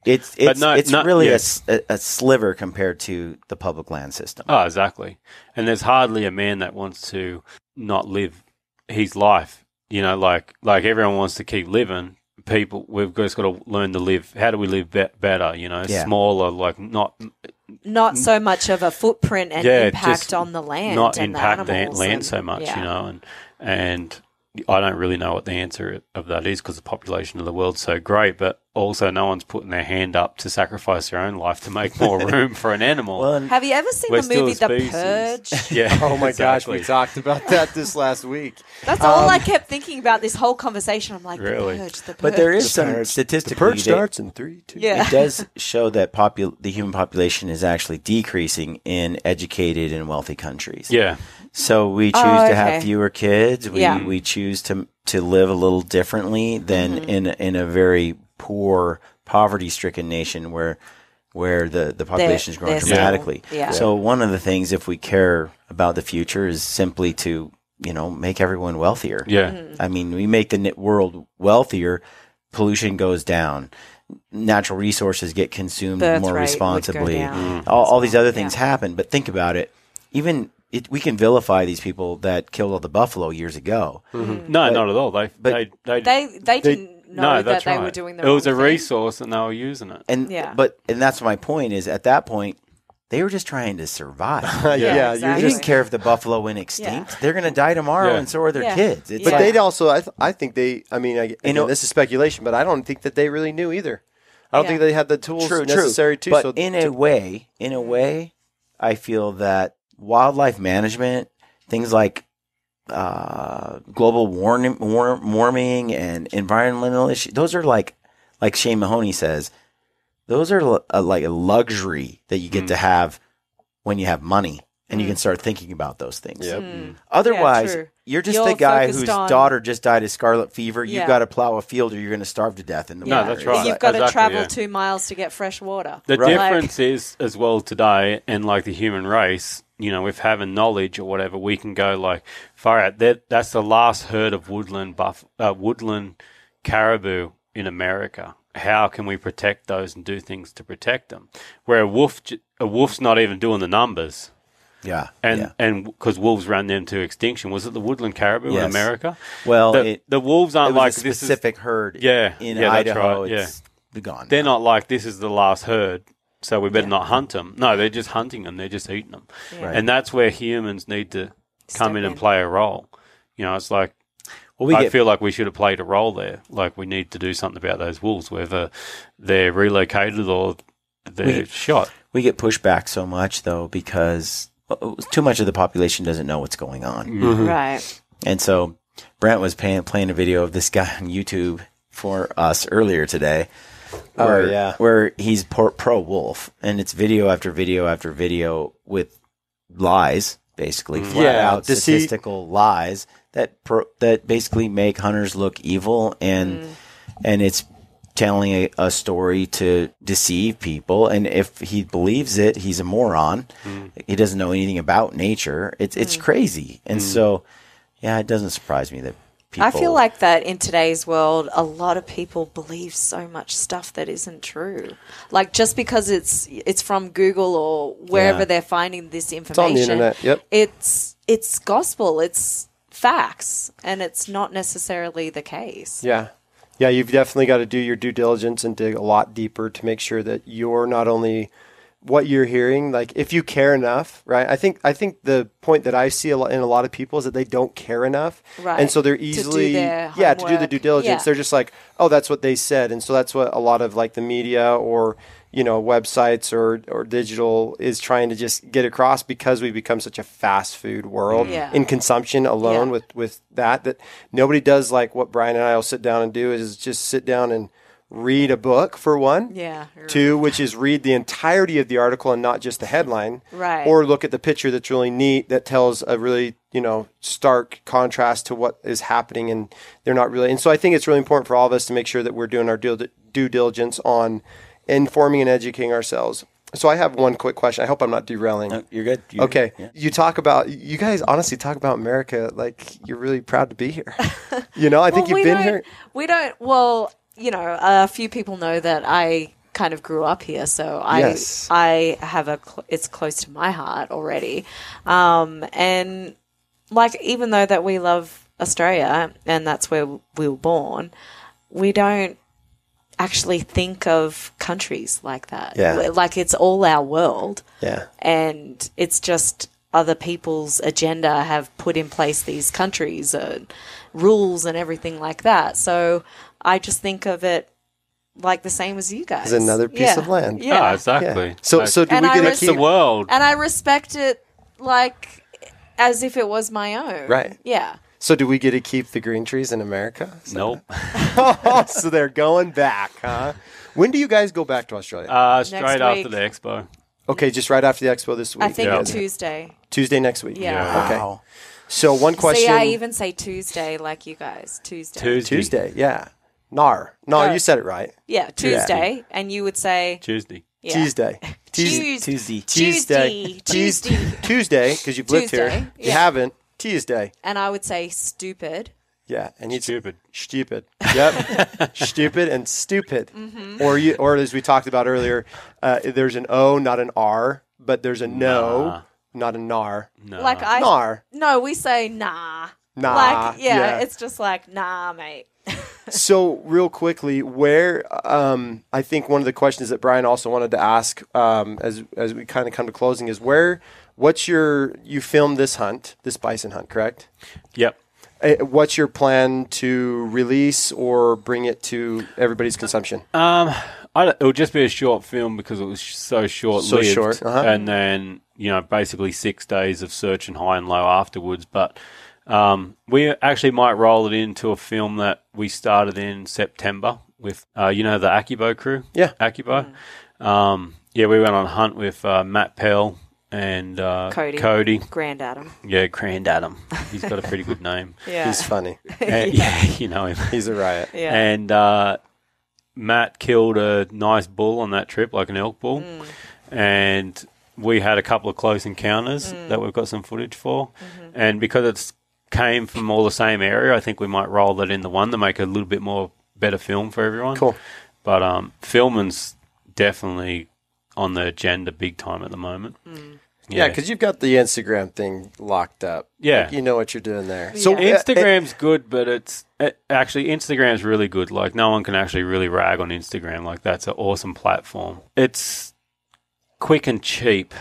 it's really a sliver compared to the public land system. Oh, exactly. And there's hardly a man that wants to not live his life. You know, like everyone wants to keep living. People, we've just got to learn to live. How do we live better? You know, smaller, like not so much of a footprint and impact on the land, not and impact the animals land so much. You know, and I don't really know what the answer of that is because the population of the world's so great, but also no one's putting their hand up to sacrifice their own life to make more room for an animal. Well, have you ever seen the movie The Purge? Yeah. Oh my gosh, we talked about that this last week. That's all I kept thinking about this whole conversation. I'm like, Really? the Purge. but there is some statistically. The purge starts in 3, 2. Yeah. It does show that the human population is actually decreasing in educated and wealthy countries. Yeah. So we choose to have fewer kids. We choose to live a little differently than in a very poor, poverty-stricken nation where the population is growing dramatically. Yeah. So one of the things, if we care about the future, is simply to make everyone wealthier. Yeah. I mean, we make the world wealthier, pollution goes down. Natural resources get consumed more responsibly. All these other things happen. But think about it. We can vilify these people that killed all the buffalo years ago. Mm-hmm. No, not at all. They didn't know that they were doing the wrong It was a thing. resource and they were using it. And that's my point is at that point, they were just trying to survive. Yeah, exactly. They didn't care if the buffalo went extinct. They're going to die tomorrow, and so are their kids. It's But like, they'd also, I think they, I mean, this is speculation, but I don't think that they really knew either. I don't think they had the tools necessary to. But so in a way, I feel that wildlife management, things like global warming and environmental issues, those are like Shane Mahoney says, those are like a luxury that you get to have when you have money and you can start thinking about those things. Yep. Otherwise, you're just the guy whose focused on- daughter just died of scarlet fever. You've got to plow a field or you're going to starve to death in the winter. No, that's right. You've got to Exactly, travel yeah. 2 miles to get fresh water. The difference is, as well today, and like the human race, with having knowledge or whatever, we can go like far out. That's the last herd of woodland caribou in America. How can we protect those and do things to protect them? Where a wolf's not even doing the numbers. Yeah. And because wolves ran them to extinction. Was it the woodland caribou in America? Well, the wolves aren't like a specific herd. Yeah, in that's Idaho, right, it's gone. They're not like this is the last herd, so we better not hunt them. No, they're just hunting them. They're just eating them, and that's where humans need to come in and play a role. It's like. I feel like we should have played a role there. Like we need to do something about those wolves, whether they're relocated or they're shot. We get pushed back so much, though, because too much of the population doesn't know what's going on. Mm-hmm. Right. And so Brent was playing a video of this guy on YouTube for us earlier today. Where he's pro-wolf. And it's video after video after video with lies, basically. Flat out statistical lies that basically make hunters look evil, and it's telling a story to deceive people. And if he believes it, he's a moron. He doesn't know anything about nature. It's crazy. And so, it doesn't surprise me that people. I feel like that in today's world, a lot of people believe so much stuff that isn't true. Like just because it's from Google or wherever they're finding this information. It's on the internet. Yep. It's gospel. It's facts, and it's not necessarily the case. Yeah, you've definitely got to do your due diligence and dig a lot deeper to make sure that you're not only what you're hearing, like if you care enough, right? I think the point that I see in a lot of people is that they don't care enough, right? And so they're easily to do the due diligence. They're just like, oh, that's what they said, and so that's what a lot of like the media or websites or digital is trying to just get across, because we've become such a fast food world in consumption alone with that nobody does like what Brian and I will sit down and do is just sit down and read a book for one. Yeah. 2, which is read the entirety of the article and not just the headline. Right. Or look at the picture that's really neat that tells a really, stark contrast to what is happening, and they're not really. And so I think it's really important for all of us to make sure that we're doing our due diligence on informing and educating ourselves. So I have one quick question. I hope I'm not derailing. No, you're good. Okay. Yeah. You guys honestly talk about America like you're really proud to be here. I think you've been here. We don't, well, a few people know that I kind of grew up here, so I have it's close to my heart already. And like, even though that we love Australia and that's where we were born, we don't actually think of countries like that. Yeah. Like, it's all our world. Yeah. And it's just other people's agenda have put in place these countries, rules and everything like that. So I just think of it like the same as you guys. It's another piece of land. Yeah. Oh, exactly. Yeah. So do we get to the keep world? And I respect it like as if it was my own. Right. Yeah. So do we get to keep the green trees in America? Nope. So they're going back, huh? When do you guys go back to Australia? Straight Next after week. the expo. Okay, just right after the expo this week. I think Yeah. Tuesday. Tuesday next week. Yeah. Okay. Wow. So one question. See, I even say Tuesday like you guys. Tuesday. Tuesday, yeah. No, No. you said it right. Yeah, Tuesday. And you would say Tuesday. yeah. Tuesday. Tuesday. Tuesday, because you've lived here. Tuesday, You yeah. haven't. Tuesday. And I would say stupid. Yeah, and he's Stupid. Stupid. Yep. Stupid and stupid. Mm-hmm. Or as we talked about earlier, there's an O, not an R, but there's a no, Nah. not a nar. No. Like Nar. No, we say nah. Nah. Like, Yeah. it's just like, nah, mate. So real quickly, where I think one of the questions that Brian also wanted to ask as we kind of come to closing is you filmed this bison hunt, correct? Yep. What's your plan to release or bring it to everybody's consumption? It would just be a short film because it was so short-lived. So short, uh-huh. And then, basically 6 days of search and high and low afterwards. But we actually might roll it into a film that we started in September with, the Akibo crew? Yeah. Akibo. We went on a hunt with Matt Pell and Cody. Grand Adam. Yeah, Grand Adam. He's got a pretty good name. Yeah. He's funny. And, yeah, you know him. He's a riot. Yeah. And Matt killed a nice bull on that trip, like an elk bull. And we had a couple of close encounters that we've got some footage for. And because it's came from all the same area, I think we might roll that in the one to make a little bit more better film for everyone. Cool. But filming's definitely on the agenda big time at the moment. Yeah, because you've got the Instagram thing locked up. Yeah. Like, you know what you're doing there. Yeah. So Instagram's good, but actually Instagram's really good. Like, no one can actually really rag on Instagram. Like, that's an awesome platform. It's quick and cheap.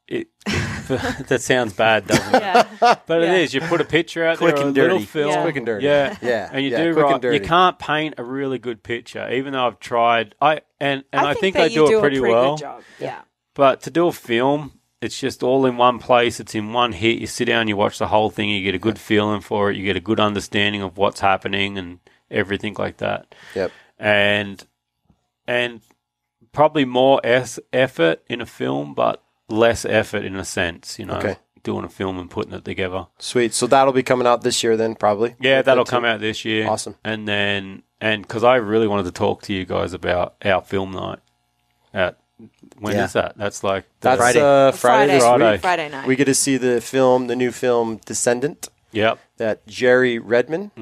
That sounds bad, doesn't it? Yeah. But it is. You put a picture out Quick there, and a little dirty. film. Yeah. Quick and dirty. Yeah. Yeah. And you Yeah, do quick and right. dirty. You can't paint a really good picture, even though I've tried. I think that I you do it pretty well. Good job. Yeah. But to do a film, it's just all in one place. It's in one hit. You sit down, you watch the whole thing. You get a good feeling for it. You get a good understanding of what's happening and everything like that. Yep. And probably more effort in a film, but less effort in a sense. Okay. Doing a film and putting it together. Sweet. So that'll be coming out this year then, probably? Yeah, that'll come out this year. Awesome. And then, because I really wanted to talk to you guys about our film night. When is that? That's like That's Friday. Friday this Friday. week. Friday night. We get to see the new film Descendant Yep. that Jerry Redmond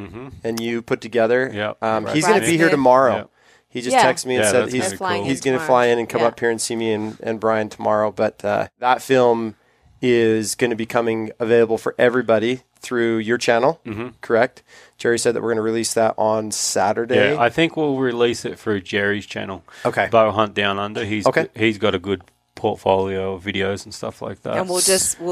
and you put together. Yep. He's going to be here tomorrow. Yep. He just Yeah. texted me and Yeah, said that's he's gonna be cool. he's going to tomorrow. fly in and come Yeah. up here and see me and Brian tomorrow. But that film is going to be coming available for everybody through your channel, correct? Jerry said that we're going to release that on Saturday. Yeah, I think we'll release it through Jerry's channel. Okay. Bow Hunt Down Under. He's got a good portfolio of videos and stuff like that. And we'll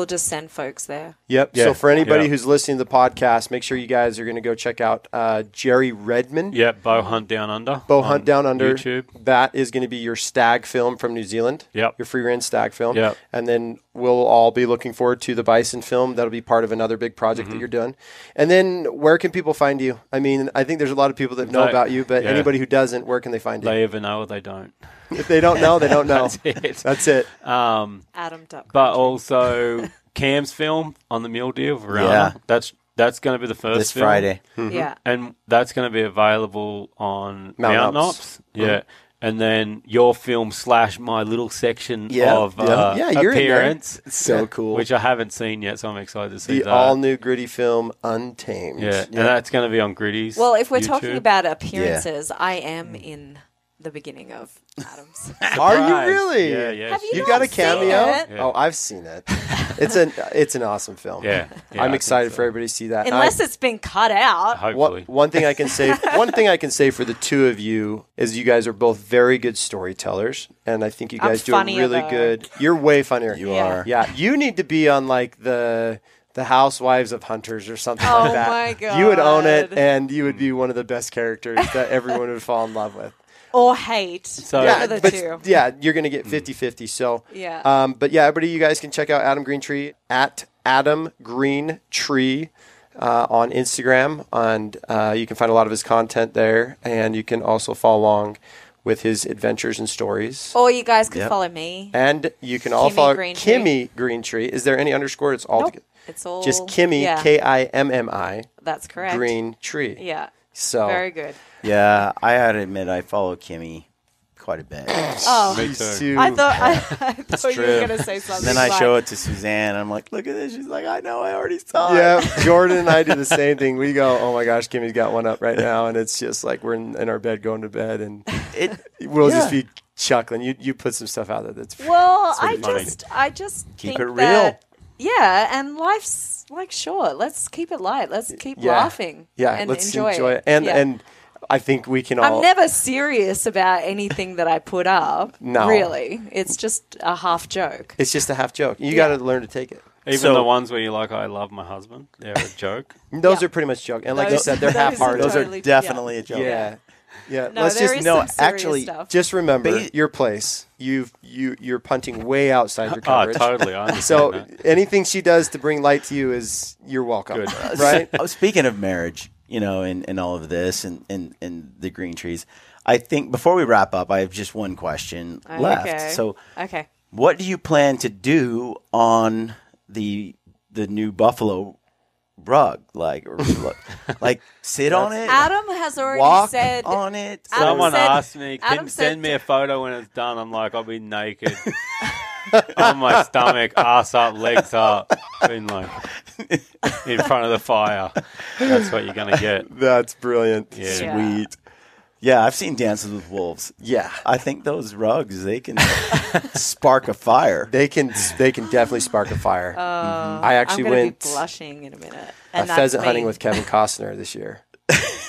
just send folks there. Yep. Yeah. So for anybody Yeah. who's listening to the podcast, make sure you guys are going to go check out Jerry Redmond. Yep, Bow Hunt Down Under. Bow on Hunt Down Under. YouTube. That is going to be your stag film from New Zealand. Yep. Your free range stag film. Yep. And then we'll all be looking forward to the Bison film. That'll be part of another big project that you're doing. And then where can people find you? I mean, I think there's a lot of people that know about you, but anybody who doesn't, where can they find you? They either know or they don't. If they don't know, they don't know. That's it. Adam. But also Cam's film on the Mule Deal, Verona. That's going to be the first This film. Friday. Yeah. And that's going to be available on Mountain Mountain Ops. Ops. Yeah. And then your film / my little section of you're appearance. It's so cool. Which I haven't seen yet, so I'm excited to see the that. all-new gritty film, Untamed. Yeah, and that's going to be on Gritty's Well, if we're YouTube. talking about appearances, I am in the beginning of Adam's. Are you really? Yeah. Have You not got a seen cameo? it? Yeah. Oh, I've seen it. It's an awesome film. Yeah. I'm excited for everybody to see that. Unless it's been cut out. Hopefully. One thing I can say for the two of you is you guys are both very good storytellers, and I think you I'm guys do a funnier, really though. good. You're way funnier. You Yeah. are. Yeah, you need to be on like the Housewives of Hunters or something Oh like that. my God. You would own it, and you would be one of the best characters that everyone would fall in love with. Or hate. So- One of the two. Yeah, you're going to get 50-50. So, Yeah. but yeah, everybody, you guys can check out Adam Greentree at Adam Greentree on Instagram, and you can find a lot of his content there, and you can also follow along with his adventures and stories. Or you guys can Yep. follow me. And you can all Kimmi follow Greentree. Kimmi Greentree. Is there any underscore? It's all Nope. together. It's all Just Kimmi, Yeah, Kimmi, that's correct. Green Tree. Yeah. So Very good. Yeah, I had to admit I follow Kimmy quite a bit. Oh, Me these too. two- I thought you were true. going to say something. And then I like, show it to Suzanne. I'm like, look at this. She's like, I know, I already saw Yeah, it. Jordan and I do the same thing. We go, oh my gosh, Kimmy's got one up right now, and it's just like we're in our bed going to bed, and we'll just be chuckling. You put some stuff out there that's Well, really funny. I just Keep think it real. that, yeah, and life's like short. Let's keep it light. Let's keep laughing. yeah. and Let's enjoy it, Yeah. and I think we can all. I'm never serious about anything that I put up. No. Really, it's just a half joke. It's just a half joke. You got to learn to take it. Even So- the ones where you're like, I love my husband, they're a joke. Those Yeah. are pretty much joke, and like Those- you said, they're those are half-hearted. Those totally- are definitely a joke. Yeah. Yeah. No, Let's there just is no, some serious actually, stuff. just remember Ba- your place. You're punting way outside your Oh, coverage. totally. I understand So that. anything she does to bring light to you is you're welcome. Good. Right? Speaking of marriage, and all of this and the green trees, I think before we wrap up, I have just one question left. Okay. So, Okay. what do you plan to do on the new buffalo rug? Like sit on it? Adam has already walk said. on it? Adam Someone said- asked me, Adam can said send me a photo when it's done. I'm like, I'll be naked. On my stomach, ass up, legs up. Been like in front of the fire. That's what you're going to get. That's brilliant. Yeah. Sweet. Yeah, I've seen Dances with Wolves. Yeah. I think those rugs, they can spark a fire. They can definitely spark a fire. I actually I'm gonna went be blushing in a minute. And that's pheasant me. hunting with Kevin Costner this year.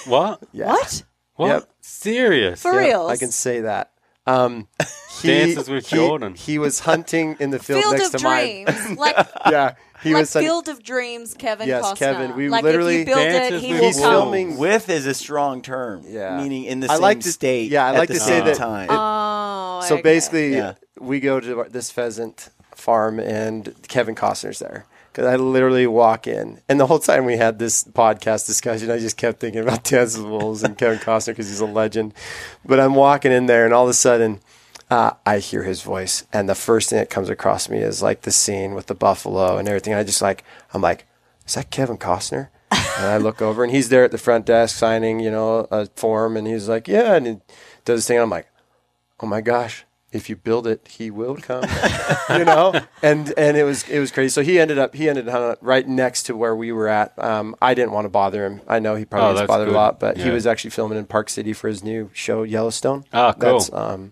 What? Yeah. What? What? Yep. Serious? For Yep, reals? I can say that. Dances with Jordan. He was hunting in the field Field next of to mine. Dreams, like Yeah. He like was hunting. Field of Dreams, Kevin Yes, Costner. Kevin, we like literally- if you build it, Dances he with will He's come. filming- With is a strong term. Yeah. Meaning in the I same like to- state. yeah, I at like the to say same that- time. Oh, So okay. basically, Yeah. we go to this pheasant farm, and Kevin Costner's there. Because I literally walk in, and the whole time we had this podcast discussion, I just kept thinking about Dances with Wolves and Kevin Costner because he's a legend. But I'm walking in there, and all of a sudden, I hear his voice, and the first thing that comes across me is like the scene with the buffalo and everything. I'm like, is that Kevin Costner? And I look over, and he's there at the front desk signing, a form, and he's like, yeah, and he does his thing. And I'm like, oh my gosh. If you build it, he will come. And it was crazy. So he ended up right next to where we were at. I didn't want to bother him. I know he probably gets that's bothered good. a lot, but he Yeah. was actually filming in Park City for his new show Yellowstone. Ah, cool.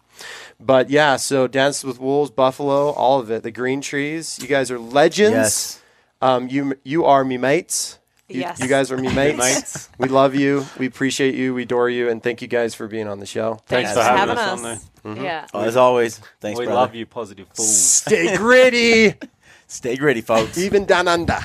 But yeah, so Dances with Wolves, Buffalo, all of it. The Green Trees. You guys are legends. Yes. You are me mates. Yes. You guys are me mates. Mates. We love you. We appreciate you. We adore you. And thank you guys for being on the show. Thanks Yes. for having having us on there. us. Yeah. As always, thanks, We brother. love you, positive fools. Stay gritty. Stay gritty, folks. Even down under.